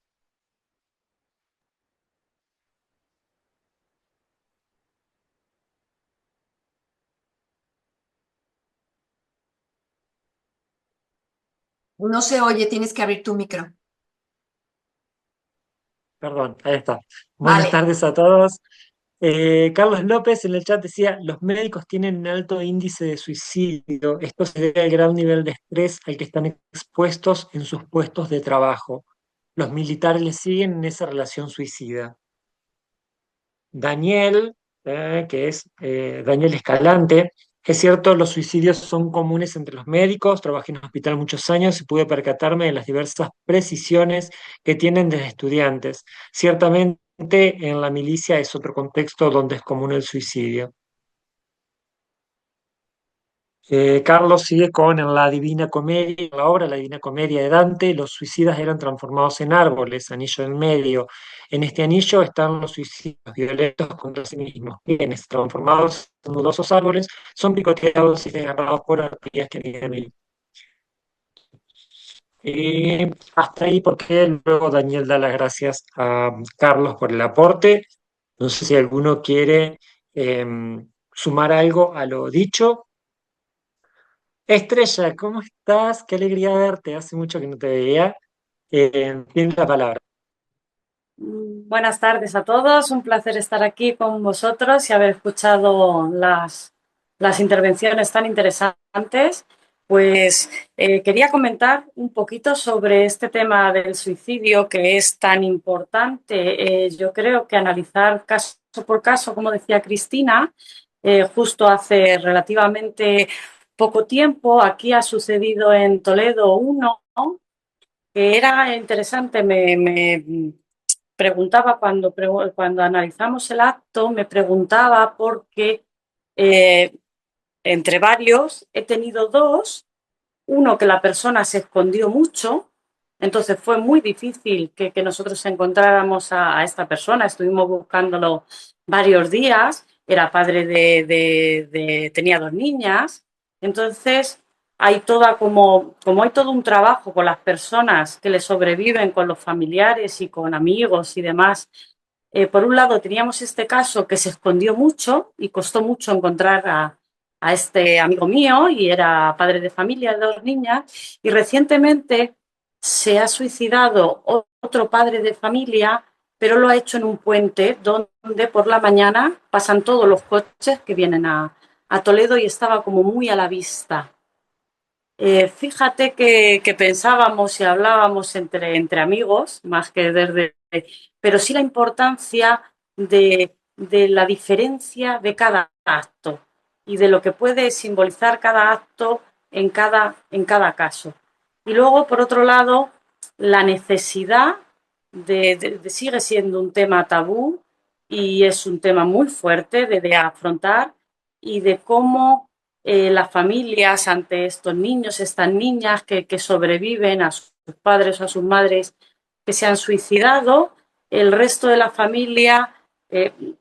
Speaker 1: No se oye, tienes que abrir tu micro.
Speaker 5: Perdón, ahí está. Buenas
Speaker 1: Vale.
Speaker 5: tardes a todos. Carlos López en el chat decía, los médicos tienen un alto índice de suicidio. Esto se debe al gran nivel de estrés al que están expuestos en sus puestos de trabajo. Los militares les siguen en esa relación suicida. Daniel, que es Daniel Escalante, es cierto, los suicidios son comunes entre los médicos, trabajé en un hospital muchos años y pude percatarme de las diversas precisiones que tienen desde estudiantes. Ciertamente en la milicia es otro contexto donde es común el suicidio. Carlos sigue con en la Divina Comedia, en la obra La Divina Comedia de Dante, los suicidas eran transformados en árboles, anillo en medio. En este anillo están los suicidas violentos contra sí mismos, quienes, transformados en nudosos árboles, son picoteados y desgarrados por arpías que viven. Hasta ahí porque luego Daniel da las gracias a Carlos por el aporte. No sé si alguno quiere sumar algo a lo dicho. Estrella, ¿cómo estás? Qué alegría verte. Hace mucho que no te veía. Tienes la palabra.
Speaker 6: Buenas tardes a todos, un placer estar aquí con vosotros y haber escuchado las intervenciones tan interesantes. Pues quería comentar un poquito sobre este tema del suicidio que es tan importante. Yo creo que analizar caso por caso, como decía Cristina, justo hace relativamente poco tiempo, aquí ha sucedido en Toledo uno que era interesante, me preguntaba cuando analizamos el acto, me preguntaba porque entre varios he tenido dos, uno que la persona se escondió mucho, entonces fue muy difícil que nosotros encontráramos a esta persona, estuvimos buscándolo varios días, era padre tenía dos niñas, entonces hay como hay todo un trabajo con las personas que le sobreviven, con los familiares y con amigos y demás. Por un lado teníamos este caso que se escondió mucho y costó mucho encontrar a este amigo mío y era padre de familia de dos niñas y recientemente se ha suicidado otro padre de familia, pero lo ha hecho en un puente donde por la mañana pasan todos los coches que vienen a Toledo y estaba como muy a la vista. Fíjate que pensábamos y hablábamos entre amigos, más que desde, pero sí la importancia de la diferencia de cada acto y de lo que puede simbolizar cada acto en cada caso. Y luego, por otro lado, la necesidad sigue siendo un tema tabú y es un tema muy fuerte de afrontar y de cómo las familias ante estos niños, estas niñas que sobreviven a sus padres o a sus madres que se han suicidado, el resto de la familia,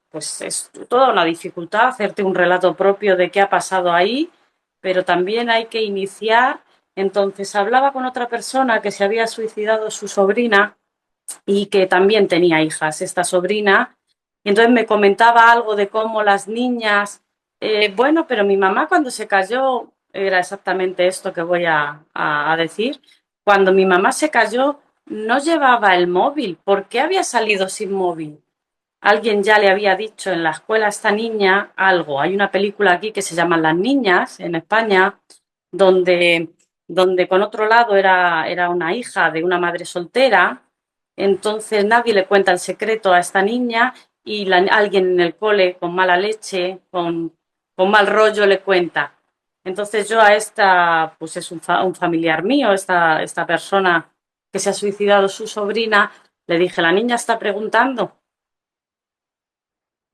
Speaker 6: pues es toda una dificultad hacerte un relato propio de qué ha pasado ahí, pero también hay que iniciar. Entonces hablaba con otra persona que se había suicidado su sobrina y que también tenía hijas, esta sobrina, y entonces me comentaba algo de cómo las niñas, bueno, pero mi mamá cuando se cayó, era exactamente esto que voy a decir, cuando mi mamá se cayó no llevaba el móvil, ¿por qué había salido sin móvil? Alguien ya le había dicho en la escuela a esta niña algo. Hay una película aquí que se llama Las Niñas en España, donde, donde con otro lado era una hija de una madre soltera. Entonces nadie le cuenta el secreto a esta niña y alguien en el cole con mala leche, con mal rollo le cuenta. Entonces yo a esta, pues es un familiar mío, esta persona que se ha suicidado su sobrina, le dije, la niña está preguntando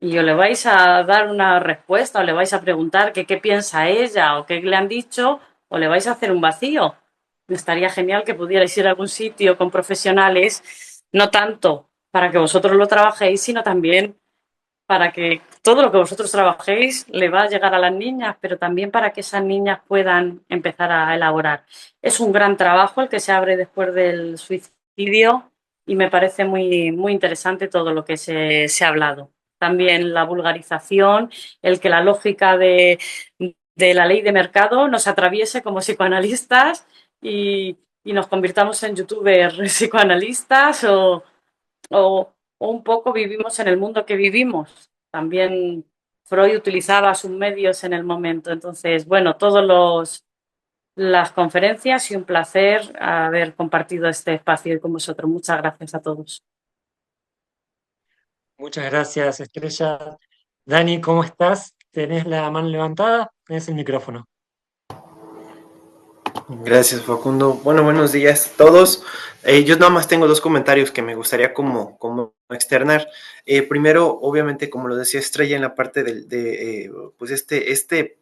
Speaker 6: y o le vais a dar una respuesta o le vais a preguntar qué piensa ella o qué le han dicho o le vais a hacer un vacío. Estaría genial que pudierais ir a algún sitio con profesionales, no tanto para que vosotros lo trabajéis, sino también para que todo lo que vosotros trabajéis le va a llegar a las niñas, pero también para que esas niñas puedan empezar a elaborar. Es un gran trabajo el que se abre después del suicidio y me parece muy, muy interesante todo lo que se ha hablado. También la vulgarización, el que la lógica de la ley de mercado nos atraviese como psicoanalistas y nos convirtamos en youtubers psicoanalistas o un poco vivimos en el mundo que vivimos. También Freud utilizaba sus medios en el momento. Entonces, bueno, todas las conferencias y un placer haber compartido este espacio con vosotros. Muchas gracias a todos.
Speaker 5: Muchas gracias, Estrella. Dani, ¿cómo estás? ¿Tenés la mano levantada? Tenés el micrófono.
Speaker 7: Gracias, Facundo. Bueno, buenos días a todos. Yo nada más tengo dos comentarios que me gustaría como externar. Primero, obviamente, como lo decía Estrella en la parte pues este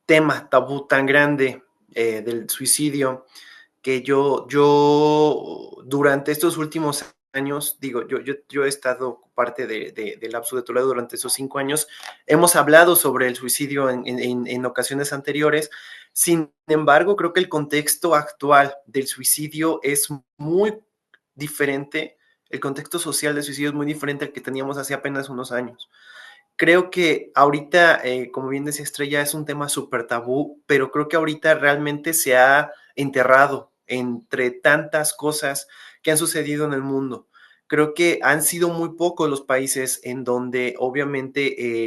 Speaker 7: tema tabú tan grande del suicidio, que yo durante estos últimos años, digo, yo he estado parte del Lapso de Toledo durante esos 5 años, hemos hablado sobre el suicidio en ocasiones anteriores. Sin embargo, creo que el contexto actual del suicidio es muy diferente, el contexto social del suicidio es muy diferente al que teníamos hace apenas unos años. Creo que ahorita, como bien decía Estrella, es un tema súper tabú, pero creo que ahorita realmente se ha enterrado entre tantas cosas que han sucedido en el mundo. Creo que han sido muy pocos los países en donde obviamente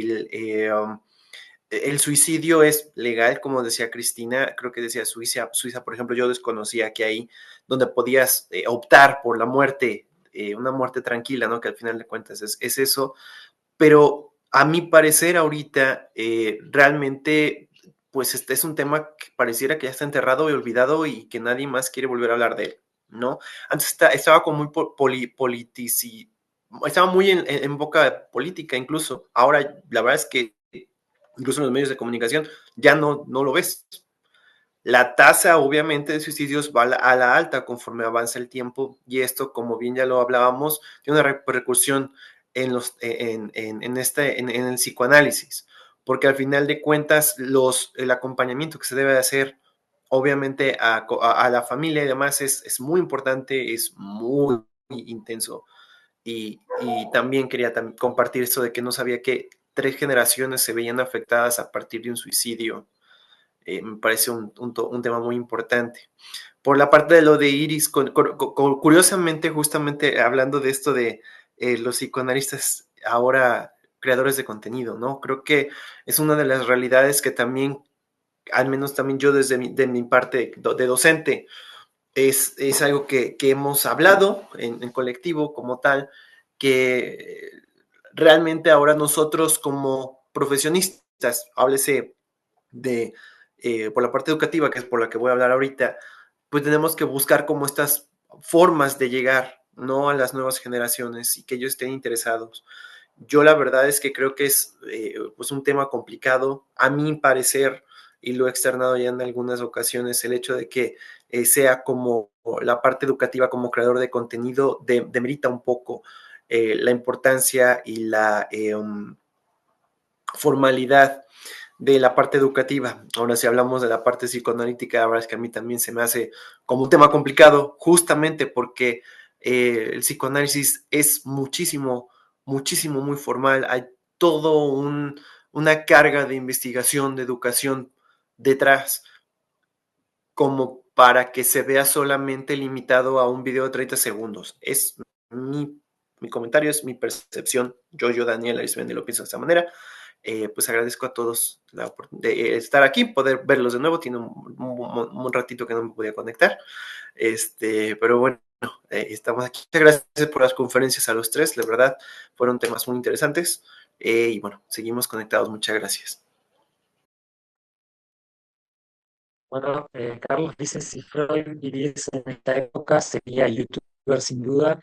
Speaker 7: el suicidio es legal, como decía Cristina, creo que decía Suiza, por ejemplo, yo desconocía que ahí donde podías optar por la muerte, una muerte tranquila, ¿no? Que al final de cuentas es eso, pero a mi parecer ahorita realmente pues este es un tema que pareciera que ya está enterrado y olvidado y que nadie más quiere volver a hablar de él, ¿no? Antes estaba como muy estaba muy en boca política incluso. Ahora la verdad es que incluso en los medios de comunicación ya no lo ves. La tasa, obviamente, de suicidios va a la alta conforme avanza el tiempo y esto, como bien ya lo hablábamos, tiene una repercusión en el psicoanálisis, porque al final de cuentas el acompañamiento que se debe hacer, obviamente, a la familia y demás es muy importante, es muy intenso. Y también quería compartir esto de que no sabía que 3 generaciones se veían afectadas a partir de un suicidio. Me parece un tema muy importante. Por la parte de lo de Iris, curiosamente, justamente hablando de esto de los psicoanalistas ahora creadores de contenido, ¿no? Creo que es una de las realidades que también, al menos también yo desde de mi parte de docente, es algo que hemos hablado en colectivo como tal, que realmente ahora nosotros como profesionistas, háblese de, por la parte educativa, que es por la que voy a hablar ahorita, pues tenemos que buscar como estas formas de llegar, ¿no? A las nuevas generaciones y que ellos estén interesados. Yo la verdad es que creo que es pues un tema complicado, a mi parecer, y lo he externado ya en algunas ocasiones, el hecho de que sea como la parte educativa como creador de contenido demerita un poco la importancia y la formalidad de la parte educativa. Ahora, si hablamos de la parte psicoanalítica, la verdad es que a mí también se me hace como un tema complicado, justamente porque el psicoanálisis es muchísimo, muchísimo, muy formal. Hay todo una carga de investigación, de educación detrás, como para que se vea solamente limitado a un video de 30 segundos. Es mi comentario, es mi percepción. Yo Daniel Arismendi, lo pienso de esta manera. Pues agradezco a todos de estar aquí, poder verlos de nuevo. Tiene un ratito que no me podía conectar. Pero bueno, estamos aquí. Muchas gracias por las conferencias a los tres, la verdad, fueron temas muy interesantes. Y bueno, seguimos conectados. Muchas gracias.
Speaker 5: Bueno, Carlos dice, si Freud viviese en esta época, sería youtuber sin duda.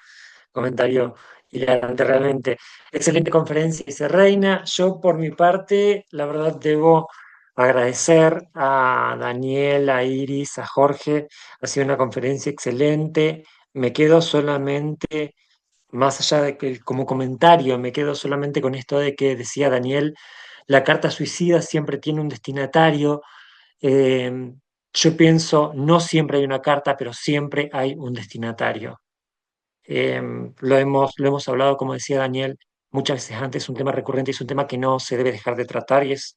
Speaker 5: Comentario hilarante realmente. Excelente conferencia, dice Reina. Yo, por mi parte, la verdad, debo agradecer a Daniel, a Iris, a Jorge. Ha sido una conferencia excelente. Me quedo solamente, más allá de que como comentario, me quedo solamente con esto de que decía Daniel, la carta suicida siempre tiene un destinatario. Eh, yo pienso, no siempre hay una carta, pero siempre hay un destinatario. Lo hemos hablado, como decía Daniel, muchas veces antes, es un tema recurrente y es un tema que no se debe dejar de tratar y es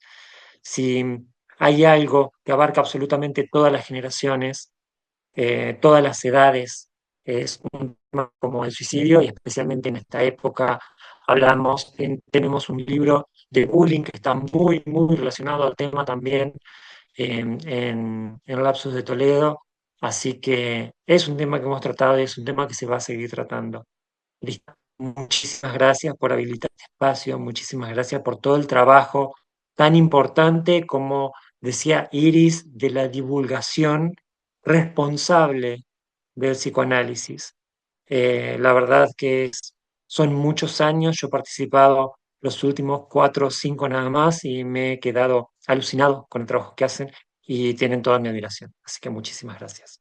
Speaker 5: si hay algo que abarca absolutamente todas las generaciones, todas las edades, es un tema como el suicidio y especialmente en esta época hablamos. Tenemos un libro de bullying que está muy, muy relacionado al tema también en Lapsus de Toledo. Así que es un tema que hemos tratado y es un tema que se va a seguir tratando. Listo. Muchísimas gracias por habilitar este espacio, muchísimas gracias por todo el trabajo tan importante como decía Iris, de la divulgación responsable del psicoanálisis. La verdad que son muchos años, yo he participado los últimos 4 o 5 nada más y me he quedado alucinado con el trabajo que hacen y tienen toda mi admiración. Así que muchísimas gracias.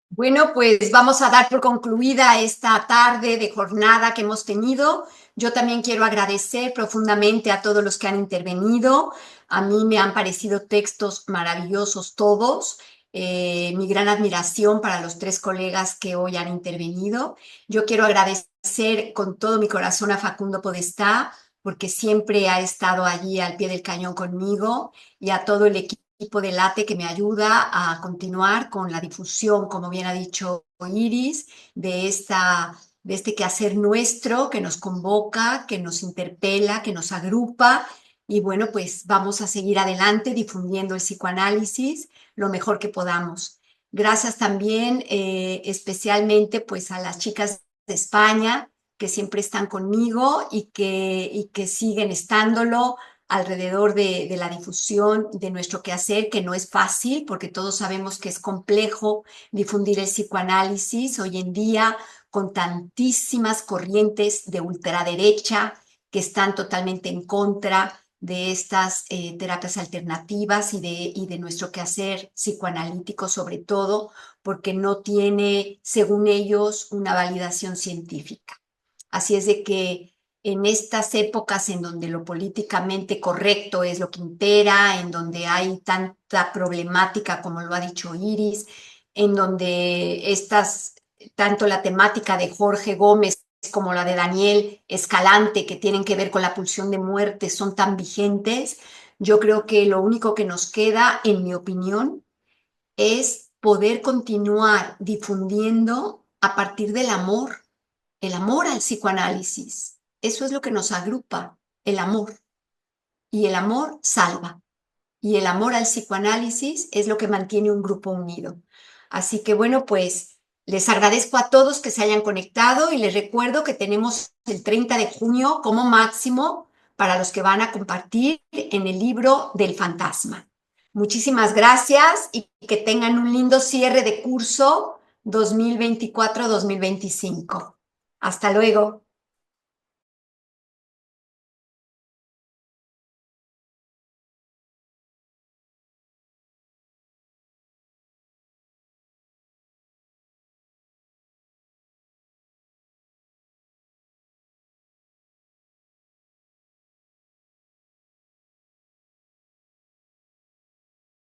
Speaker 1: Bueno, pues vamos a dar por concluida esta tarde de jornada que hemos tenido. Yo también quiero agradecer profundamente a todos los que han intervenido. A mí me han parecido textos maravillosos todos. Mi gran admiración para los 3 colegas que hoy han intervenido. Yo quiero agradecer con todo mi corazón a Facundo Podestá, porque siempre ha estado allí al pie del cañón conmigo, y a todo el equipo de LATE que me ayuda a continuar con la difusión, como bien ha dicho Iris, de este quehacer nuestro que nos convoca, que nos interpela, que nos agrupa. Y bueno, pues vamos a seguir adelante difundiendo el psicoanálisis lo mejor que podamos. Gracias también especialmente pues a las chicas de España que siempre están conmigo y que siguen estándolo alrededor de la difusión de nuestro quehacer, que no es fácil, porque todos sabemos que es complejo difundir el psicoanálisis hoy en día con tantísimas corrientes de ultraderecha que están totalmente en contra de estas terapias alternativas y de nuestro quehacer psicoanalítico, sobre todo porque no tiene, según ellos, una validación científica. Así es de que en estas épocas en donde lo políticamente correcto es lo que impera, en donde hay tanta problemática, como lo ha dicho Iris, en donde tanto la temática de Jorge Gómez como la de Daniel Escalante, que tienen que ver con la pulsión de muerte, son tan vigentes, yo creo que lo único que nos queda, en mi opinión, es poder continuar difundiendo a partir del amor, el amor al psicoanálisis. Eso es lo que nos agrupa, el amor. Y el amor salva. Y el amor al psicoanálisis es lo que mantiene un grupo unido. Así que bueno, pues les agradezco a todos que se hayan conectado y les recuerdo que tenemos el 30 de junio como máximo para los que van a compartir en el libro del fantasma. Muchísimas gracias y que tengan un lindo cierre de curso 2024-2025. Hasta luego.